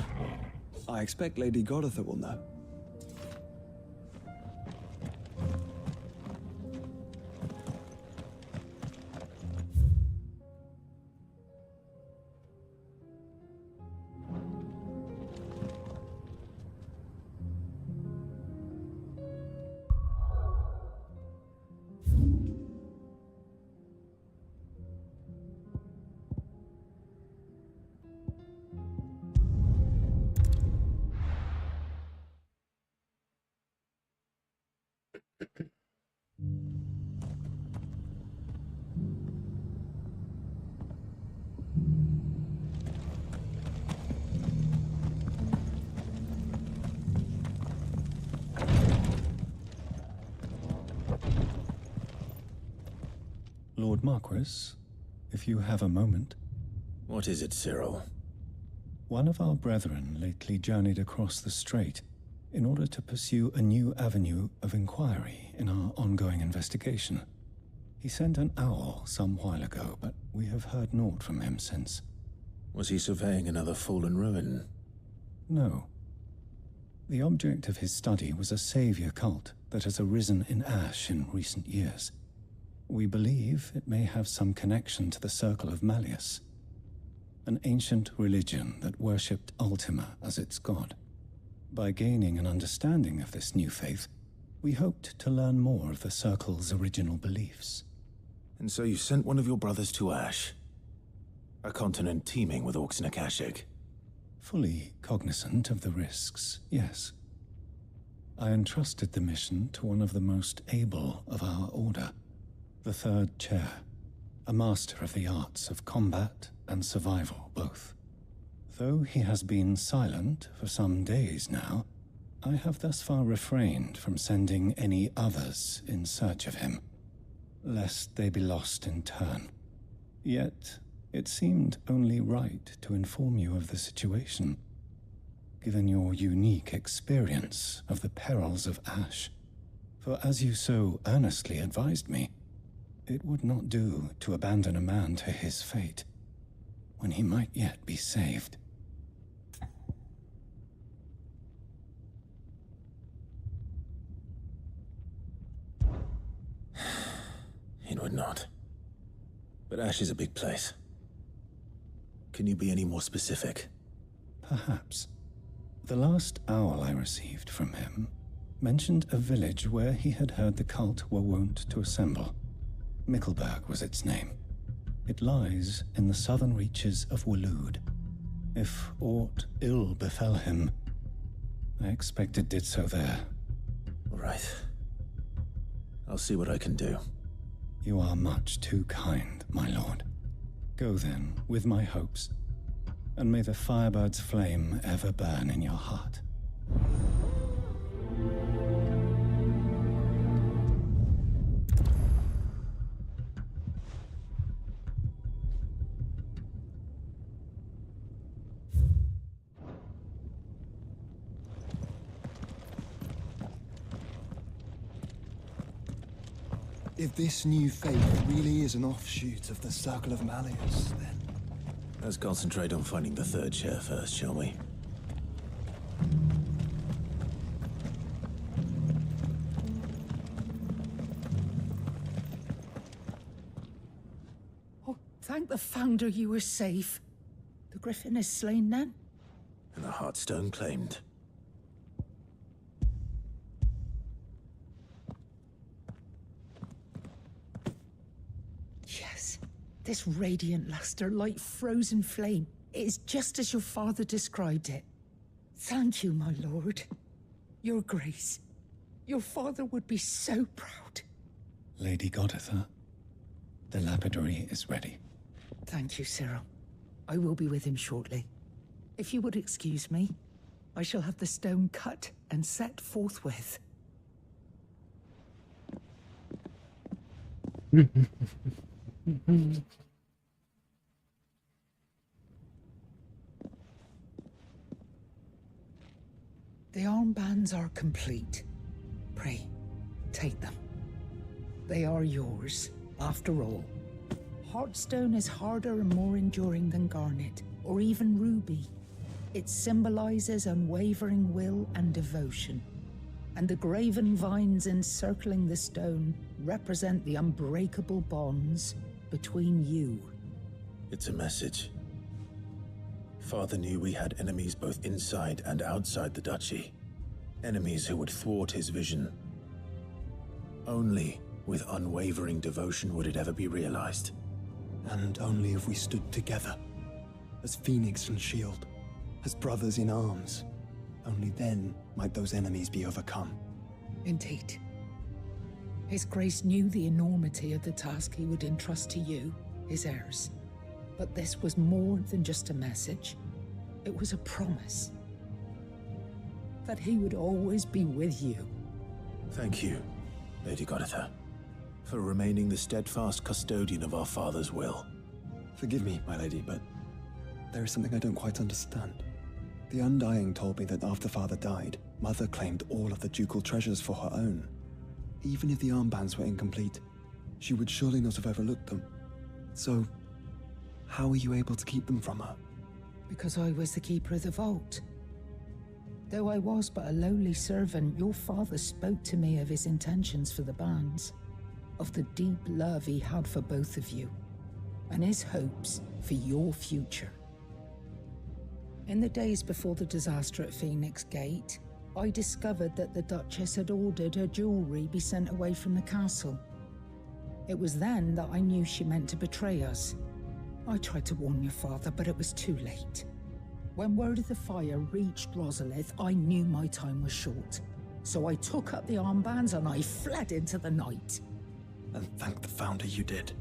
I expect Lady Goditha will know. Lord Marquis, if you have a moment. What is it, Cyril? One of our brethren lately journeyed across the strait in order to pursue a new avenue of inquiry in our ongoing investigation. He sent an owl some while ago, but we have heard naught from him since. Was he surveying another fallen ruin? No. The object of his study was a savior cult that has arisen in Ash in recent years. We believe it may have some connection to the Circle of Malleus, an ancient religion that worshipped Ultima as its god. By gaining an understanding of this new faith, we hoped to learn more of the Circle's original beliefs. And so you sent one of your brothers to Ash? A continent teeming with orcs and Akashic? Fully cognizant of the risks, yes. I entrusted the mission to one of the most able of our order, the Third Chair, a master of the arts of combat and survival both. Though he has been silent for some days now, I have thus far refrained from sending any others in search of him, lest they be lost in turn. Yet, it seemed only right to inform you of the situation, given your unique experience of the perils of Ash. For as you so earnestly advised me, it would not do to abandon a man to his fate, when he might yet be saved. It would not. But Ash is a big place. Can you be any more specific? Perhaps. The last owl I received from him mentioned a village where he had heard the cult were wont to assemble. Mickleburg was its name. It lies in the southern reaches of Waloed. If aught ill befell him, I expect it did so there. All right. I'll see what I can do. You are much too kind, my lord. Go then, with my hopes, and may the Firebird's flame ever burn in your heart. If this new faith really is an offshoot of the Circle of Malleus, then... Let's concentrate on finding the Third Chair first, shall we? Oh, thank the Founder you were safe. The Griffin is slain then? And the Heartstone claimed. Yes. This radiant luster, like frozen flame. It is just as your father described it. Thank you, my lord. Your grace. Your father would be so proud. Lady Goditha, the lapidary is ready. Thank you, Cyril. I will be with him shortly. If you would excuse me, I shall have the stone cut and set forthwith. The armbands are complete. Pray, take them. They are yours, after all. Heartstone is harder and more enduring than garnet, or even ruby. It symbolizes unwavering will and devotion. And the graven vines encircling the stone represent the unbreakable bonds between you. It's a message. Father knew we had enemies both inside and outside the duchy. Enemies who would thwart his vision. Only with unwavering devotion would it ever be realized. And only if we stood together, as Phoenix and Shield, as brothers in arms, only then might those enemies be overcome. Indeed. His Grace knew the enormity of the task he would entrust to you, his heirs. But this was more than just a message. It was a promise. That he would always be with you. Thank you, Lady Goditha, for remaining the steadfast custodian of our father's will. Forgive me, my lady, but there is something I don't quite understand. The Undying told me that after Father died, Mother claimed all of the ducal treasures for her own. Even if the armbands were incomplete, she would surely not have overlooked them. So, how were you able to keep them from her? Because I was the keeper of the vault. Though I was but a lowly servant, your father spoke to me of his intentions for the bands, of the deep love he had for both of you, and his hopes for your future. In the days before the disaster at Phoenix Gate, I discovered that the Duchess had ordered her jewelry be sent away from the castle. It was then that I knew she meant to betray us. I tried to warn your father, but it was too late. When word of the fire reached Rosalith, I knew my time was short. So I took up the armbands and I fled into the night. And thank the Founder you did.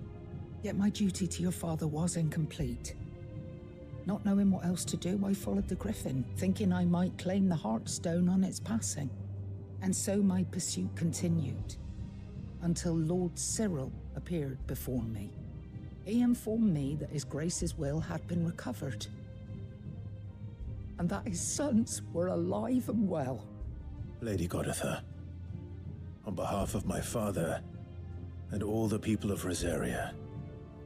Yet my duty to your father was incomplete. Not knowing what else to do, I followed the Griffin, thinking I might claim the Heartstone on its passing. And so my pursuit continued, until Lord Cyril appeared before me. He informed me that His Grace's will had been recovered, and that his sons were alive and well. Lady Goditha, on behalf of my father and all the people of Rosaria,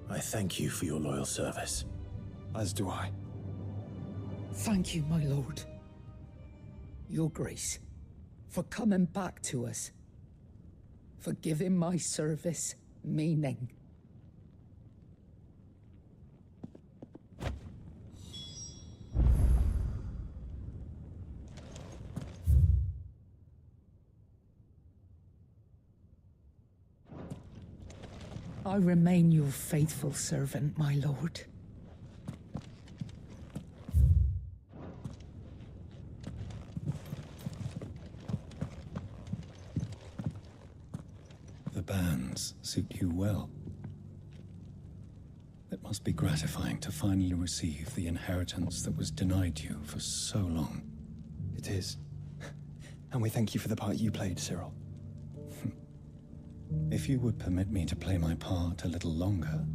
I thank you for your loyal service. As do I. Thank you, my lord. Your Grace, for coming back to us, for giving my service meaning. I remain your faithful servant, my lord. The bands suit you well. It must be gratifying to finally receive the inheritance that was denied you for so long. It is. And we thank you for the part you played, Cyril. If you would permit me to play my part a little longer,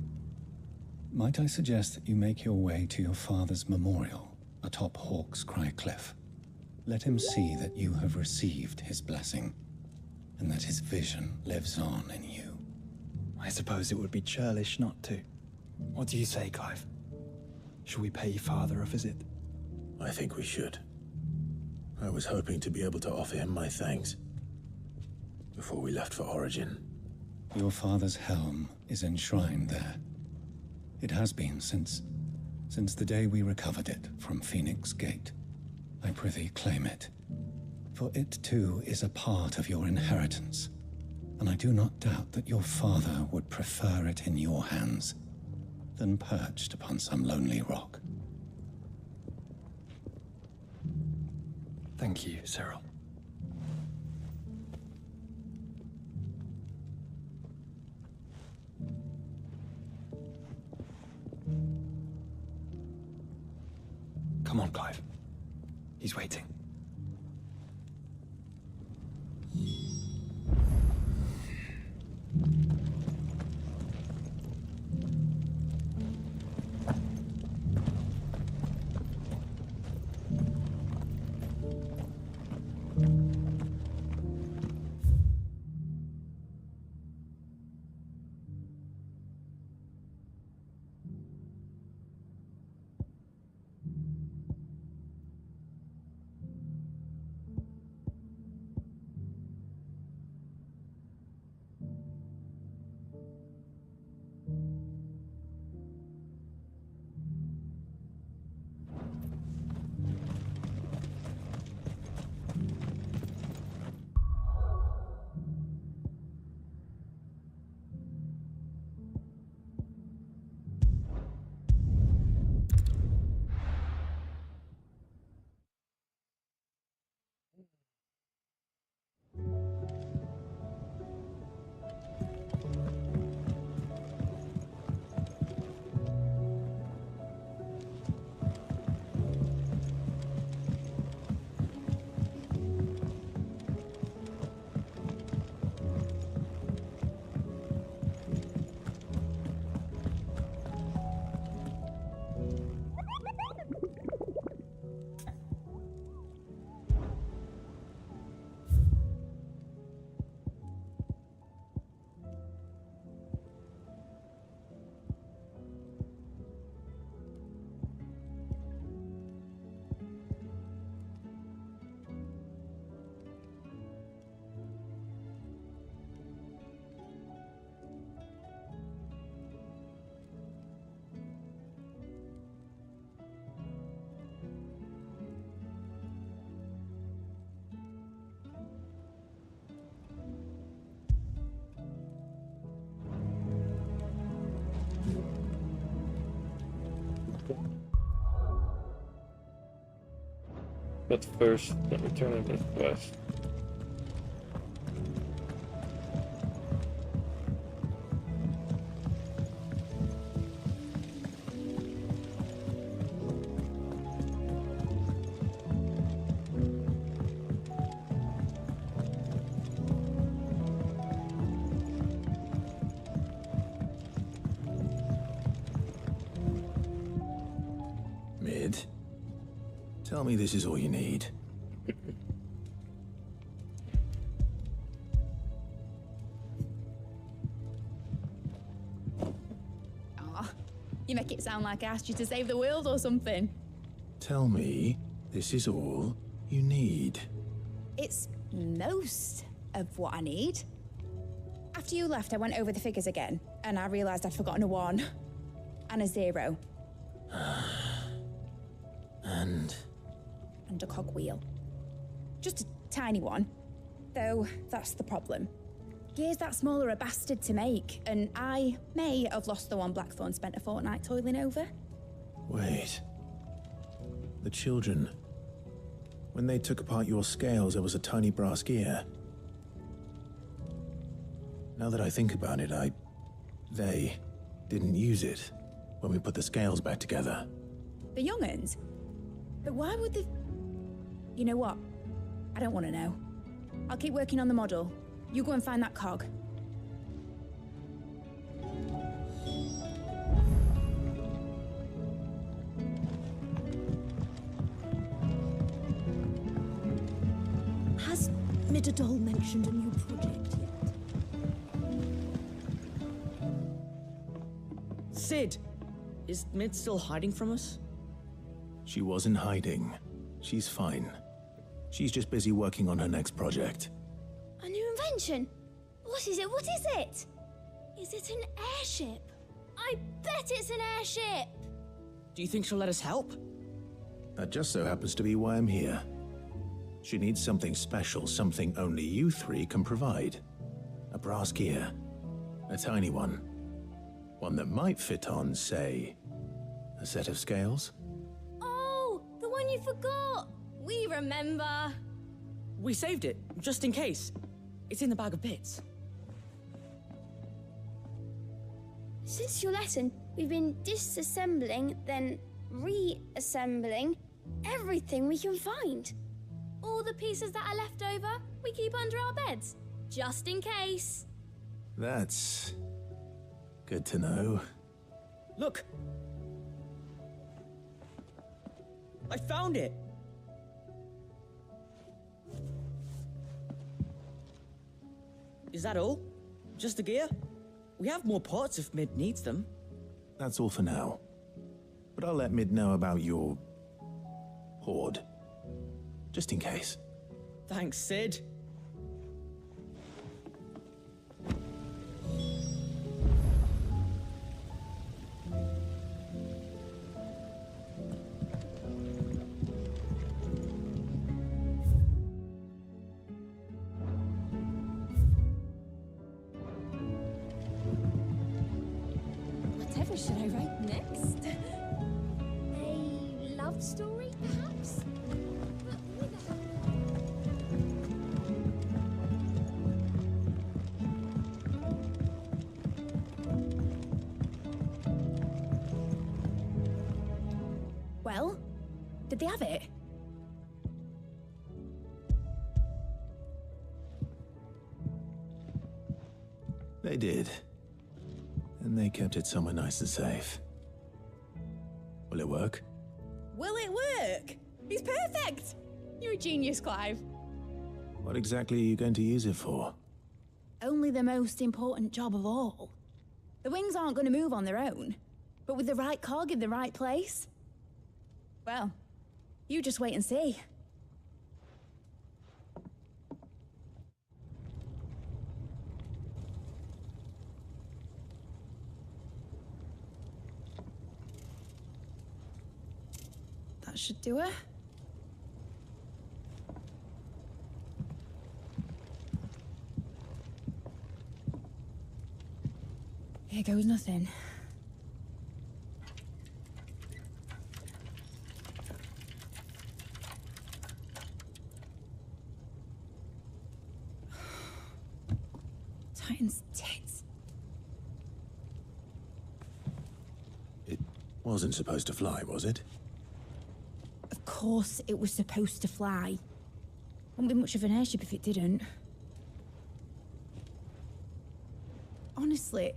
might I suggest that you make your way to your father's memorial atop Hawk's Cry Cliff? Let him see that you have received his blessing, and that his vision lives on in you. I suppose it would be churlish not to. What do you say, Clive? Should we pay Father a visit? I think we should. I was hoping to be able to offer him my thanks before we left for Origin. Your father's helm is enshrined there. It has been since the day we recovered it from Phoenix Gate. I prithee claim it, for it too is a part of your inheritance, and I do not doubt that your father would prefer it in your hands than perched upon some lonely rock. Thank you, Cyril. Come on, Clive. He's waiting. But first, let me turn in this quest. Mid, tell me this is all you need. Aw, you make it sound like I asked you to save the world or something. Tell me this is all you need. It's most of what I need. After you left, I went over the figures again, and I realized I'd forgotten a 1 and a 0. And a cogwheel. Just a tiny one. Though, that's the problem. Gears that small are a bastard to make, and I may have lost the one Blackthorn spent a fortnight toiling over. wait. The children. When they took apart your scales, there was a tiny brass gear. Now that I think about it, they didn't use it when we put the scales back together. The young'uns? But why would they... You know what? I don't want to know. I'll keep working on the model. You go and find that cog. Has Midadol mentioned a new project yet? Sid! Is Mid still hiding from us? She wasn't hiding. She's fine. She's just busy working on her next project. A new invention? What is it? What is it? Is it an airship? I bet it's an airship! Do you think she'll let us help? That just so happens to be why I'm here. She needs something special, something only you three can provide. A brass gear. A tiny one. One that might fit on, say, a set of scales? Oh, the one you forgot! We remember! We saved it, just in case. It's in the bag of bits. Since your lesson, we've been disassembling, then reassembling everything we can find. All the pieces that are left over, we keep under our beds, just in case. That's good to know. Look! I found it! Is that all? Just the gear? We have more parts if Mid needs them. That's all for now. But I'll let Mid know about your hoard. Just in case. Thanks, Sid. Whatever should I write next? A love story, perhaps? Well, did they have it? They did. And they kept it somewhere nice and safe. Will it work? Will it work? He's perfect! You're a genius, Clive. What exactly are you going to use it for? Only the most important job of all. The wings aren't going to move on their own, but with the right cog in the right place. Well, you just wait and see. That should do it. Here goes nothing. Titan's tits. It wasn't supposed to fly, was it? Of course it was supposed to fly. Wouldn't be much of an airship if it didn't. Honestly,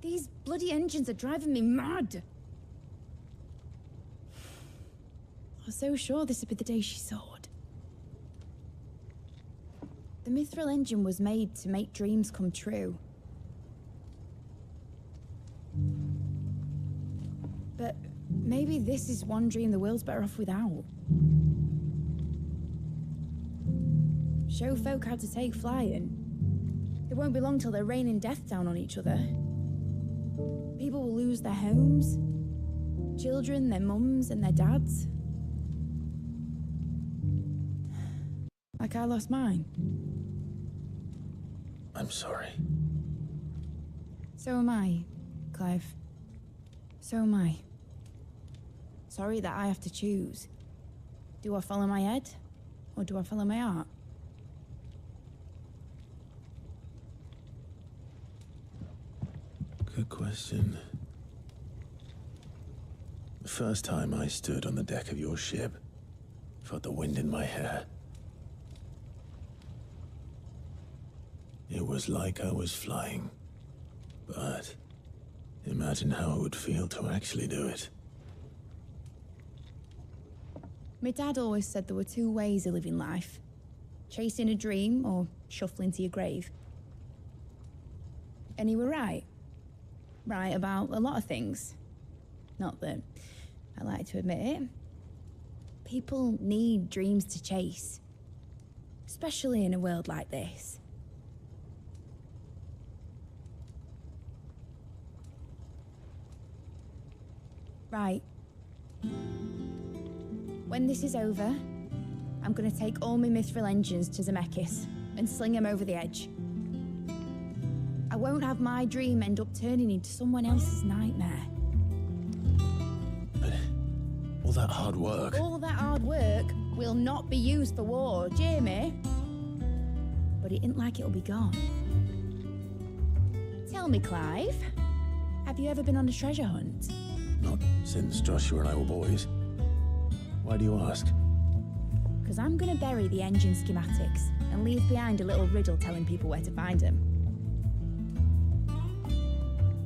these bloody engines are driving me mad. I was so sure this would be the day she soared. The Mithril engine was made to make dreams come true. But maybe this is one dream the world's better off without. Show folk how to take flying. It won't be long till they're raining death down on each other. People will lose their homes, children, their mums and their dads. Like I lost mine. I'm sorry. So am I, Clive. So am I. Sorry that I have to choose. Do I follow my head, or do I follow my heart? Good question. The first time I stood on the deck of your ship, felt the wind in my hair. It was like I was flying. But imagine how it would feel to actually do it. My dad always said there were two ways of living life. Chasing a dream or shuffling to your grave. And he were right. Right about a lot of things. Not that I like to admit it. People need dreams to chase. Especially in a world like this. Right. When this is over, I'm gonna take all my Mithril engines to Zemeckis and sling them over the edge. I won't have my dream end up turning into someone else's nightmare. But all that hard work... All that hard work will not be used for war, Jamie. But it ain't like it'll be gone. Tell me, Clive, have you ever been on a treasure hunt? Not since Joshua and I were boys. Why do you ask? Because I'm gonna bury the engine schematics and leave behind a little riddle telling people where to find them.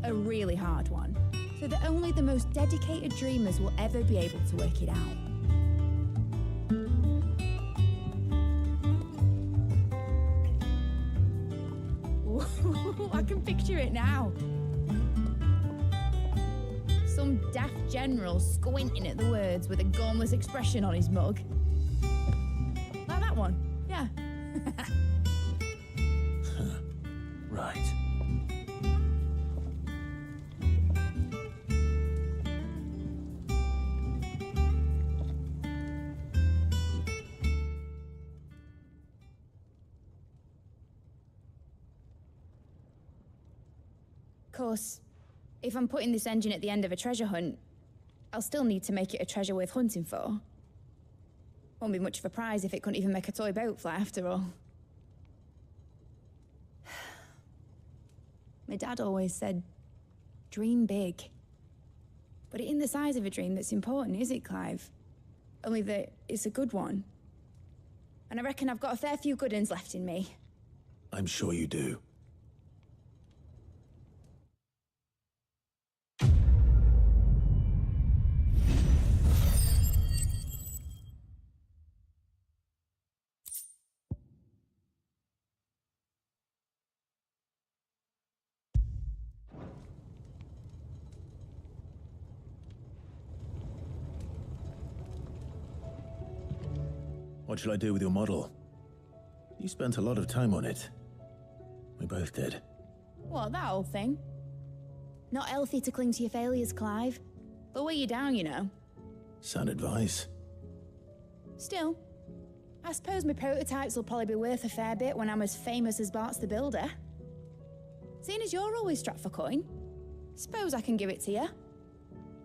A really hard one, so that only the most dedicated dreamers will ever be able to work it out. Ooh, I can picture it now. Some daft general squinting at the words with a gormless expression on his mug. Like that one, yeah. Right. Of course, if I'm putting this engine at the end of a treasure hunt, I'll still need to make it a treasure worth hunting for. Won't be much of a prize if it couldn't even make a toy boat fly after all. My dad always said, dream big. But it ain't the size of a dream that's important, is it, Clive? Only that it's a good one. And I reckon I've got a fair few good uns left in me. I'm sure you do. What shall I do with your model? You spent a lot of time on it. We both did. What, that old thing? Not healthy to cling to your failures, Clive. They'll weigh you down, you know. Sound advice. Still, I suppose my prototypes will probably be worth a fair bit when I'm as famous as Bart's the Builder. Seeing as you're always strapped for coin, suppose I can give it to you.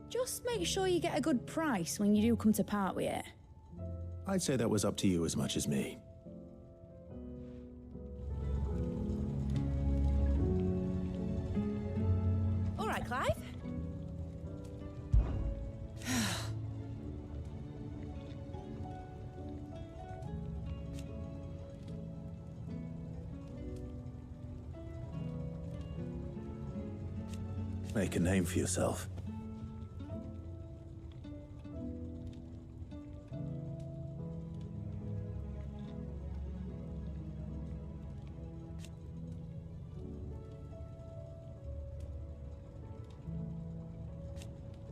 Just make sure you get a good price when you do come to part with it. I'd say that was up to you as much as me. right, Clive? Make a name for yourself.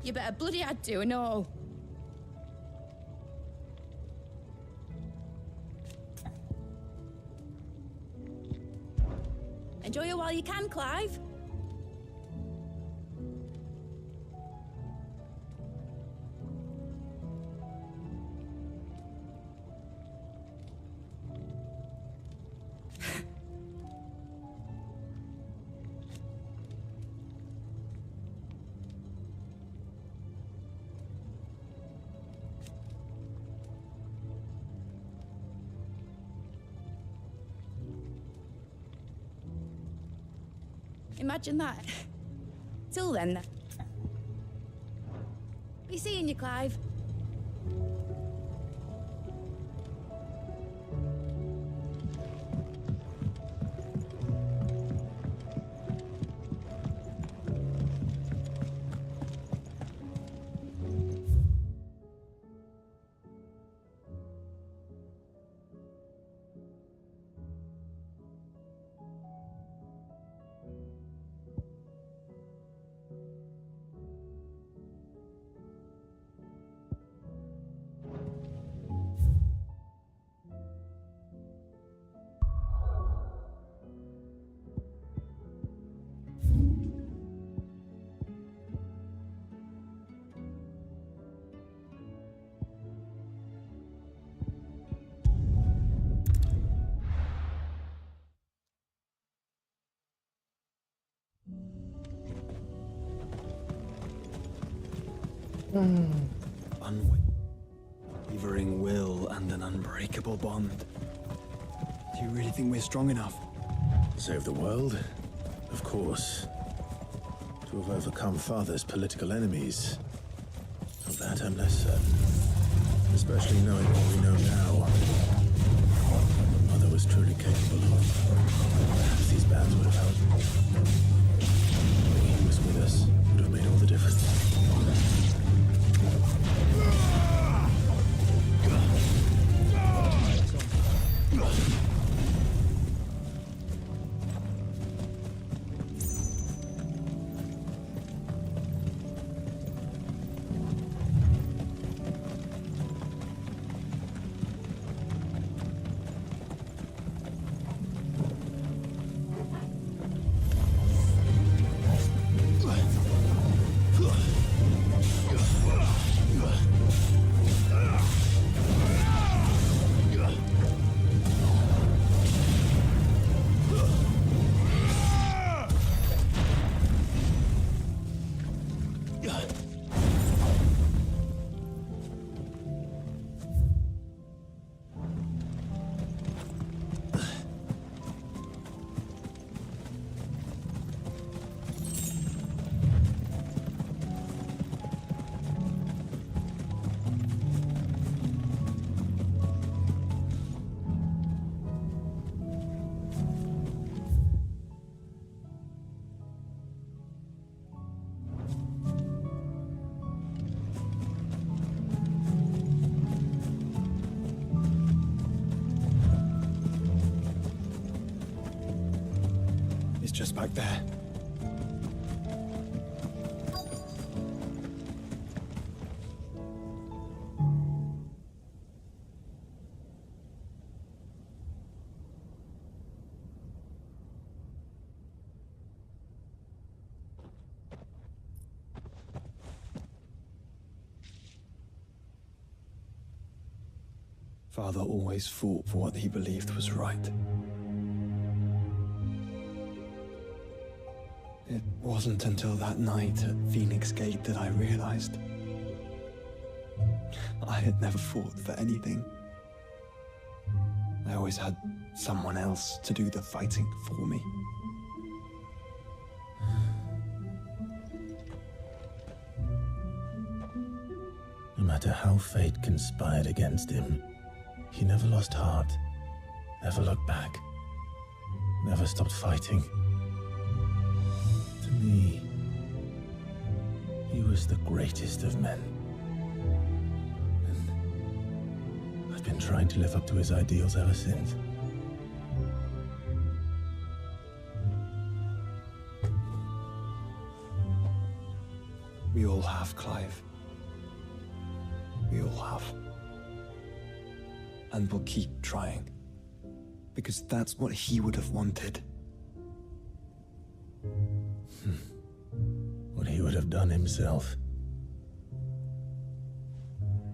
You better bloody had to and all. Enjoy it while you can, Clive. Imagine that. Till then. Be seeing you, Clive. Unwavering will and an unbreakable bond. Do you really think we're strong enough? To save the world? Of course. To have overcome Father's political enemies? Of that I'm less certain. Especially knowing what we know now. What Mother was truly capable of. Perhaps these bands would have helped. Knowing he was with us would have made all the difference. Just back there. Father always fought for what he believed was right. It wasn't until that night at Phoenix Gate that I realized I had never fought for anything. I always had someone else to do the fighting for me. matter how fate conspired against him, he never lost heart, never looked back, never stopped fighting. To me, he was the greatest of men. And I've been trying to live up to his ideals ever since. We all have, Clive. We all have. And we'll keep trying. Because that's what he would have wanted. What he would have done himself.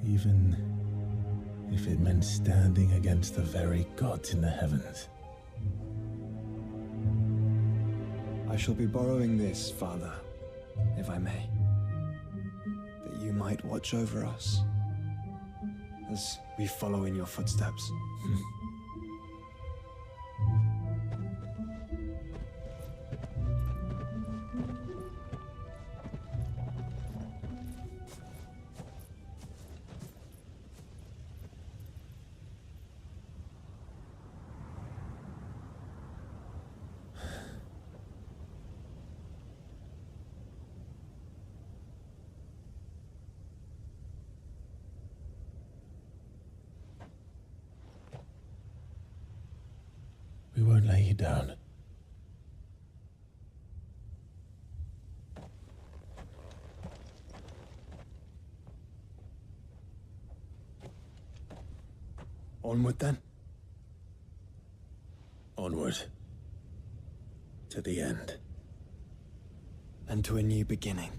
Even if it meant standing against the very gods in the heavens. I shall be borrowing this, Father, if I may. That you might watch over us as we follow in your footsteps. We won't lay you down. Onward then? Onward. To the end. And to a new beginning.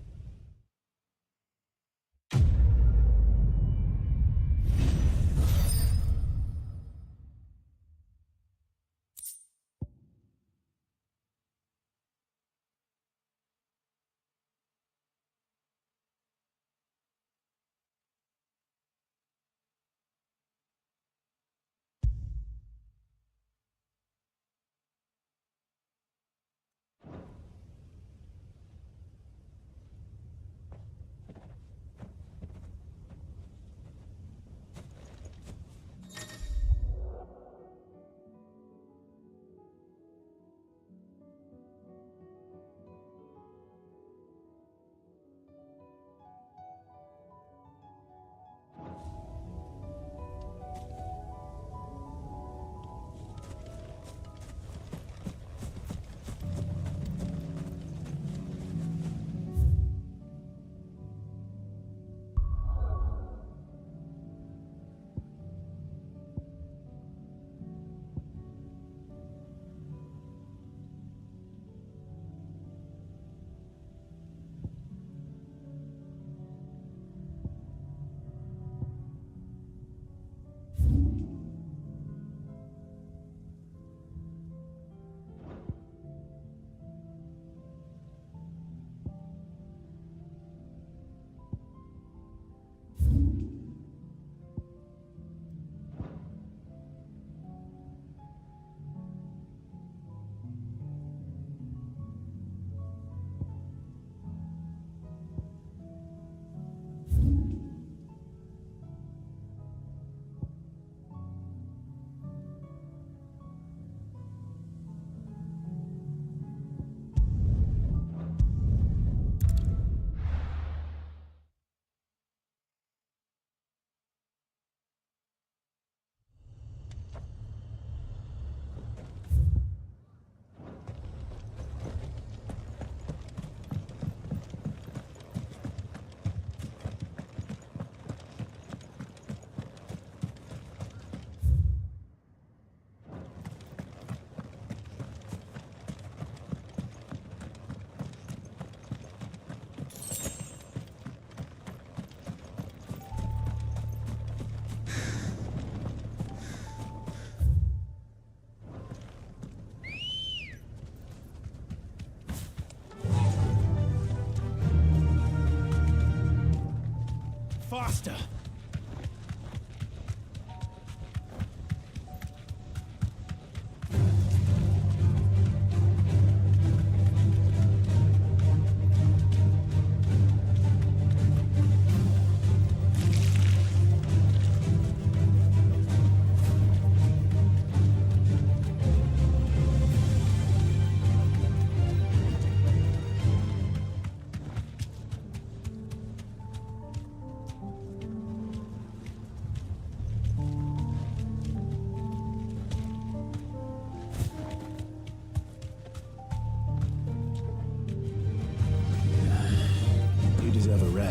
Faster!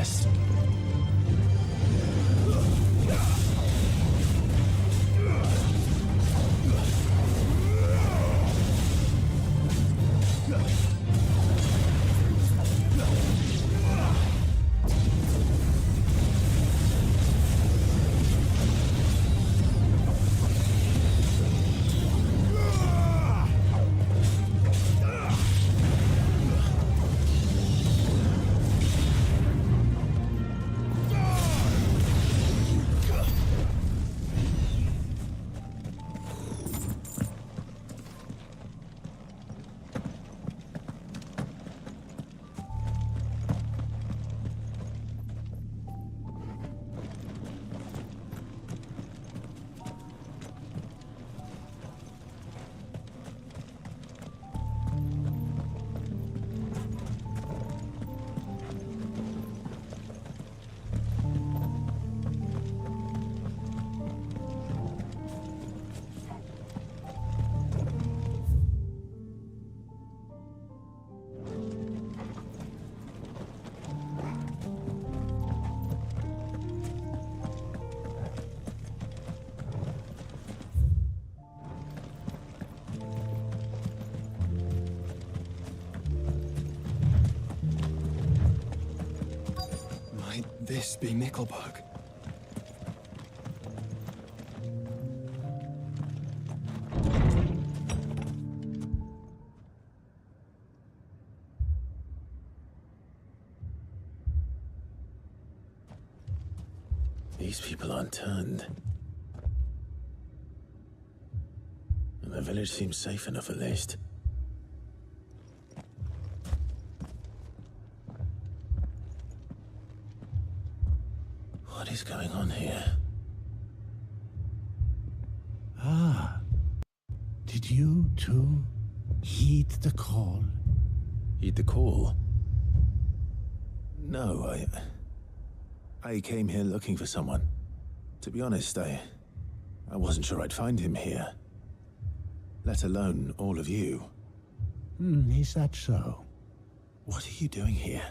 rest. Might this be Nickelberg? These people aren't turned. And the village seems safe enough at least. What is going on here? Ah, did you too heed the call? Heed the call? No, I came here looking for someone. To be honest, I wasn't sure I'd find him here. Let alone all of you. Is that so? What are you doing here?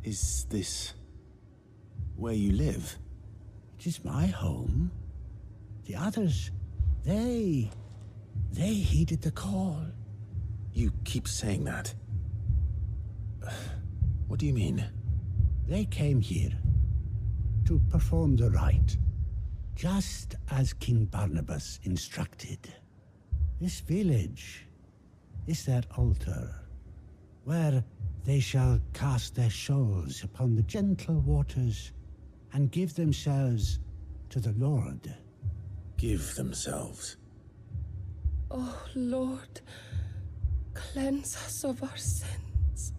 Is this where you live? It is my home. The others, they heeded the call. You keep saying that. What do you mean? They came here to perform the rite, just as King Barnabas instructed. This village is their altar, where they shall cast their souls upon the gentle waters and give themselves to the Lord. Give themselves? Oh, Lord, cleanse us of our sins.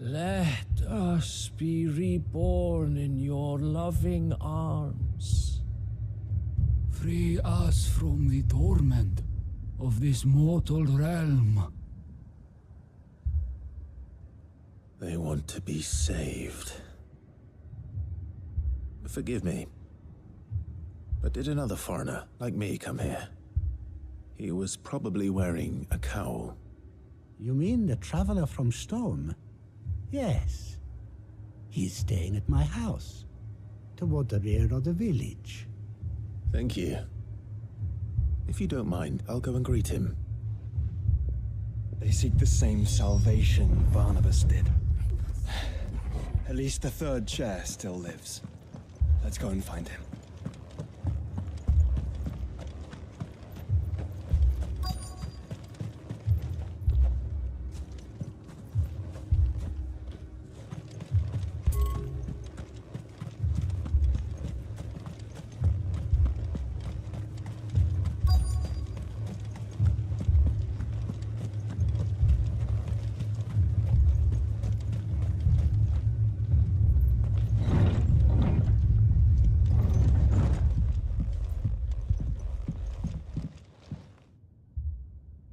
Let us be reborn in your loving arms. Free us from the torment of this mortal realm. They want to be saved. Forgive me, but did another foreigner like me come here? He was probably wearing a cowl. You mean the traveler from Stone? Yes. He's staying at my house, toward the rear of the village. Thank you. If you don't mind, I'll go and greet him. They seek the same salvation Barnabas did. At least the third chair still lives. Let's go and find him.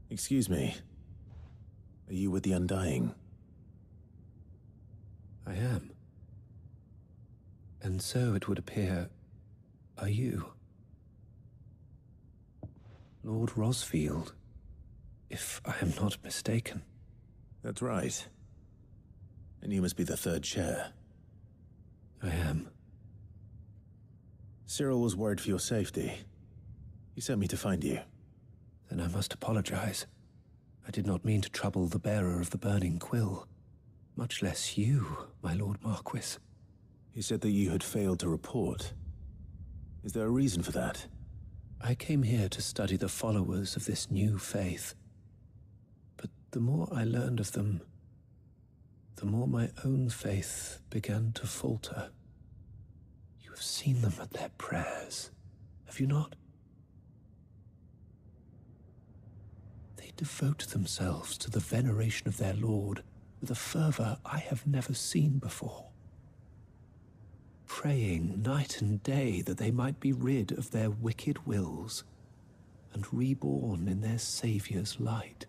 Excuse me. Are you with the Undying? I am. And so it would appear, are you? Lord Rosfield, if I am not mistaken. That's right. And you must be the third chair. I am. Cyril was worried for your safety. He sent me to find you. Then I must apologize. I did not mean to trouble the bearer of the burning quill. Much less you, my Lord Marquis. He said that you had failed to report. Is there a reason for that? I came here to study the followers of this new faith. But the more I learned of them, the more my own faith began to falter. You have seen them at their prayers, have you not? They devote themselves to the veneration of their Lord with a fervor I have never seen before. Praying night and day that they might be rid of their wicked wills and reborn in their Saviour's light.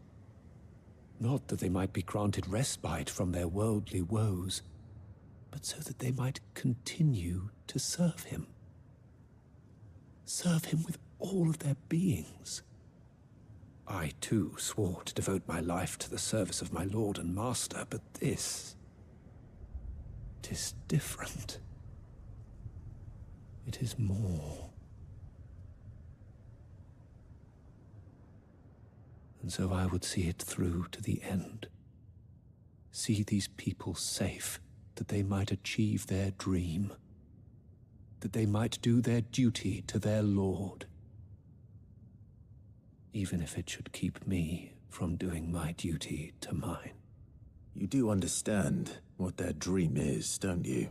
Not that they might be granted respite from their worldly woes, but so that they might continue to serve him. Serve him with all of their beings. I, too, swore to devote my life to the service of my Lord and Master, but this... it is different. It is more. And so I would see it through to the end. See these people safe, that they might achieve their dream. That they might do their duty to their Lord. Even if it should keep me from doing my duty to mine. You do understand what their dream is, don't you?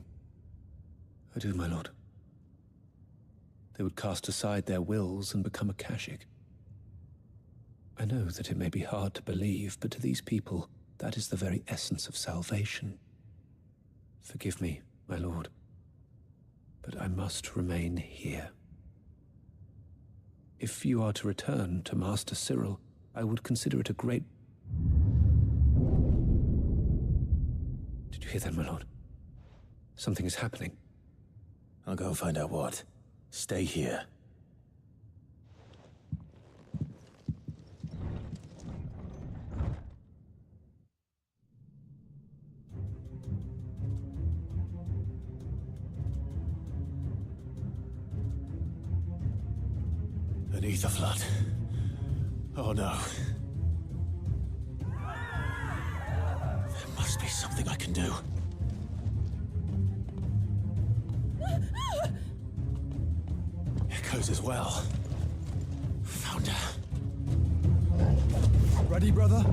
I do, my lord. They would cast aside their wills and become a Kashyyyk. I know that it may be hard to believe, but to these people, that is the very essence of salvation. Forgive me, my lord, but I must remain here. If you are to return to Master Cyril, I would consider it a great... Did you hear that, my lord? Something is happening. I'll go and find out what. Stay here. An ether flood. Oh no. There must be something I can do. Echoes as well. Found her. Ready, brother?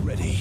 Ready.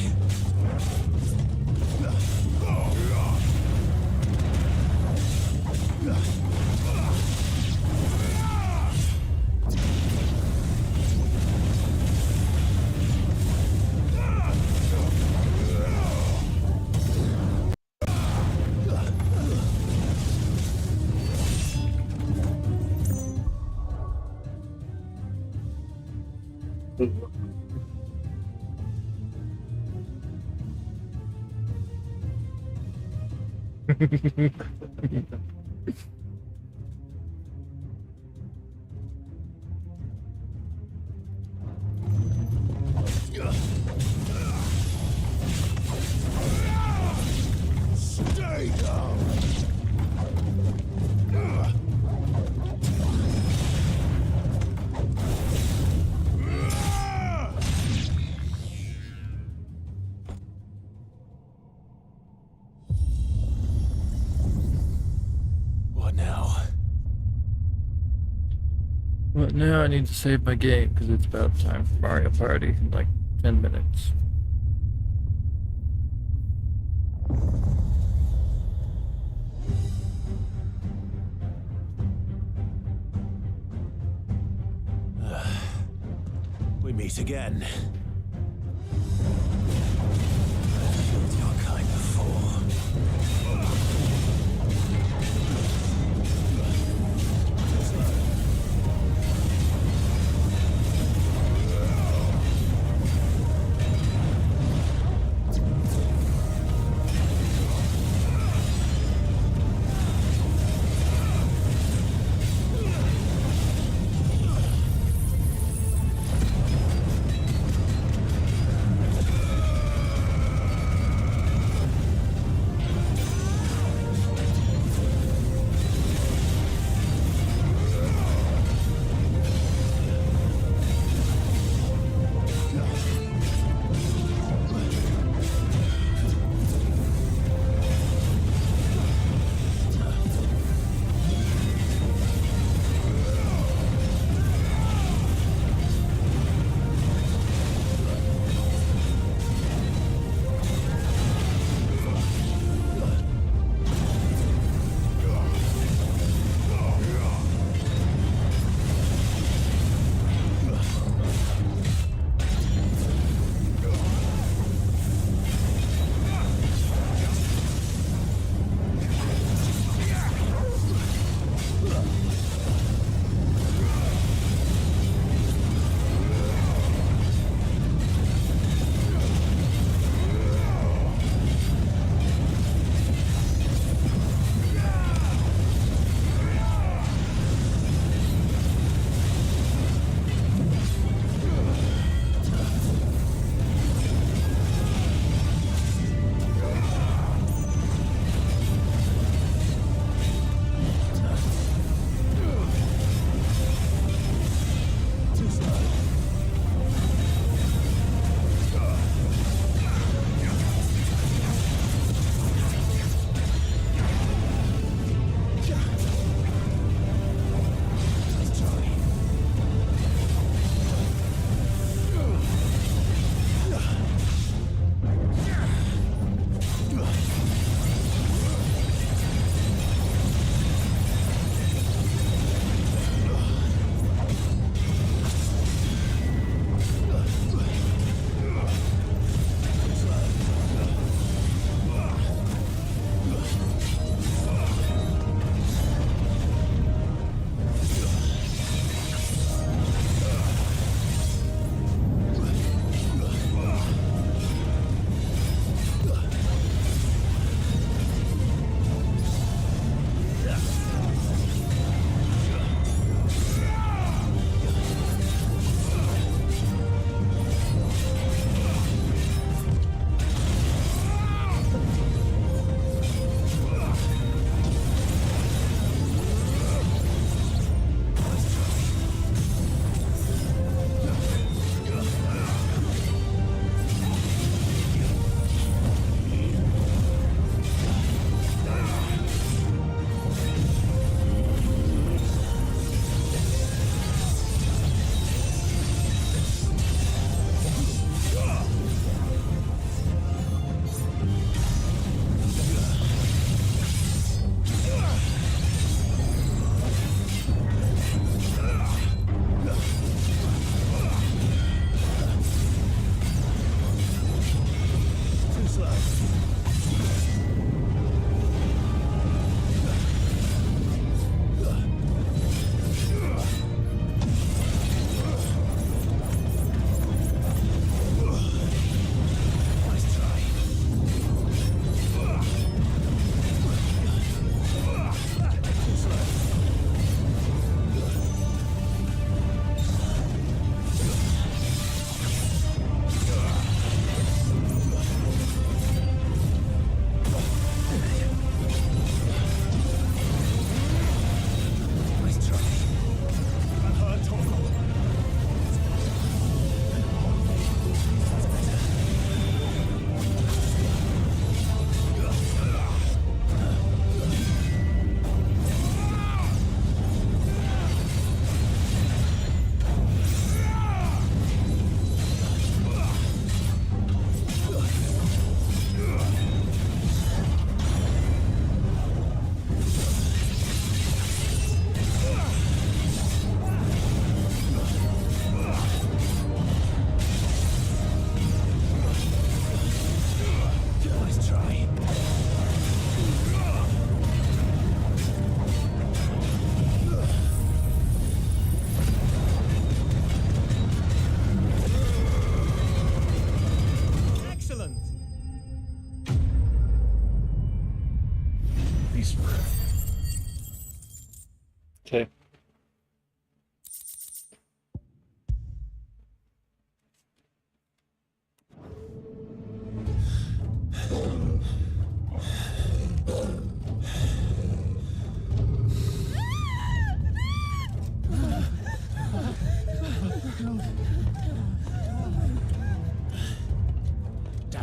Stay down. What now? But now I need to save my game because it's about time for Mario Party in like 10 minutes. We meet again. I've killed your kind before.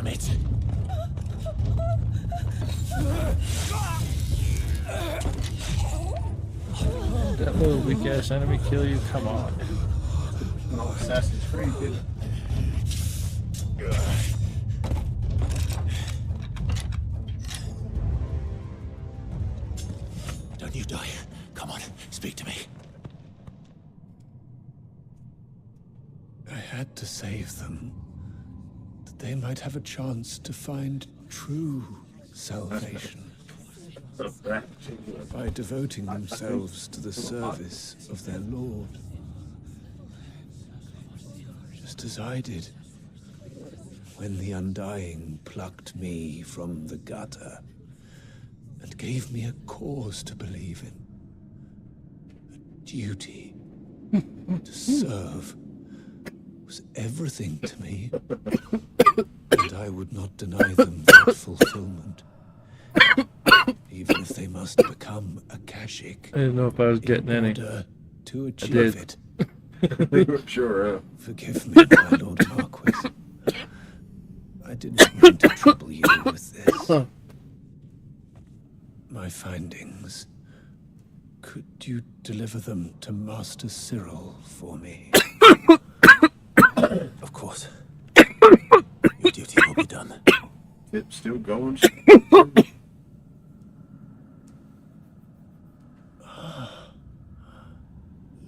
Damn it. That little weak ass enemy kill you? Come on. No, Assassin's Creed did it. Don't you die. Come on, speak to me. I had to save them, that they might have a chance to find true salvation. By devoting themselves to the service of their Lord. Just as I did when the Undying plucked me from the gutter and gave me a cause to believe in. A duty to serve was everything to me, and I would not deny them that fulfillment. Even if they must become a Kashyyyk. I didn't know if I was getting any. Order to achieve it. Sure. Forgive me, my Lord Marquis. I didn't mean to trouble you with this. My findings. Could you deliver them to Master Cyril for me? Of course. Your duty will be done. It's still going.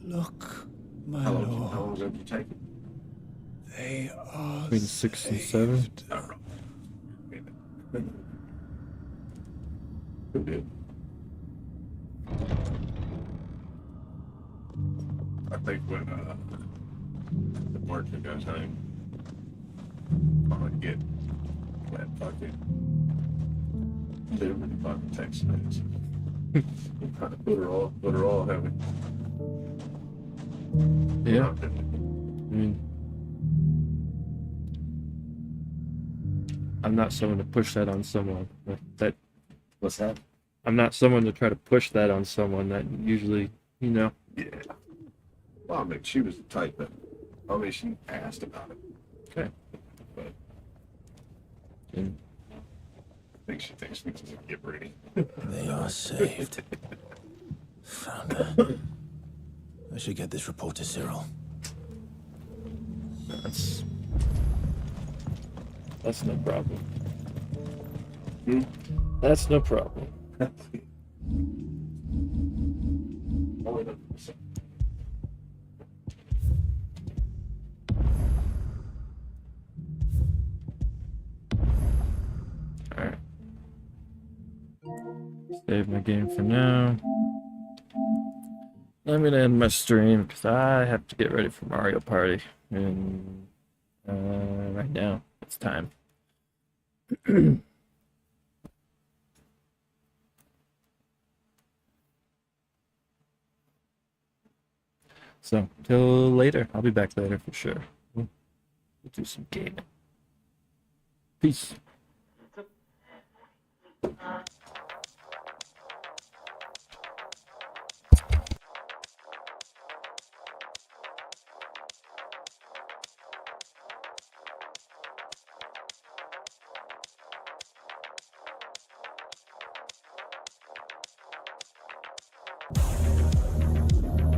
Look, my How lord. long did you take it? They are Between 6 and 7. Who did? I think when the merchant got home, I'm gonna get that fucking too many fucking text messages. Put her all heavy. Yeah. I mean, I'm not someone to push that on someone. That. What's that? I'm not someone to try to push that on someone. That usually, you know. Yeah. Well, I mean, she was the type that, I mean, she asked about it. Okay. But And I think she thinks we can get ready. They are saved. Founder. I should get this report to Cyril. That's no problem. That's no problem. Alright. Save my game for now. I'm gonna end my stream because I have to get ready for Mario Party. And right now, it's time. So, till later. I'll be back later for sure. We'll do some gaming. Peace.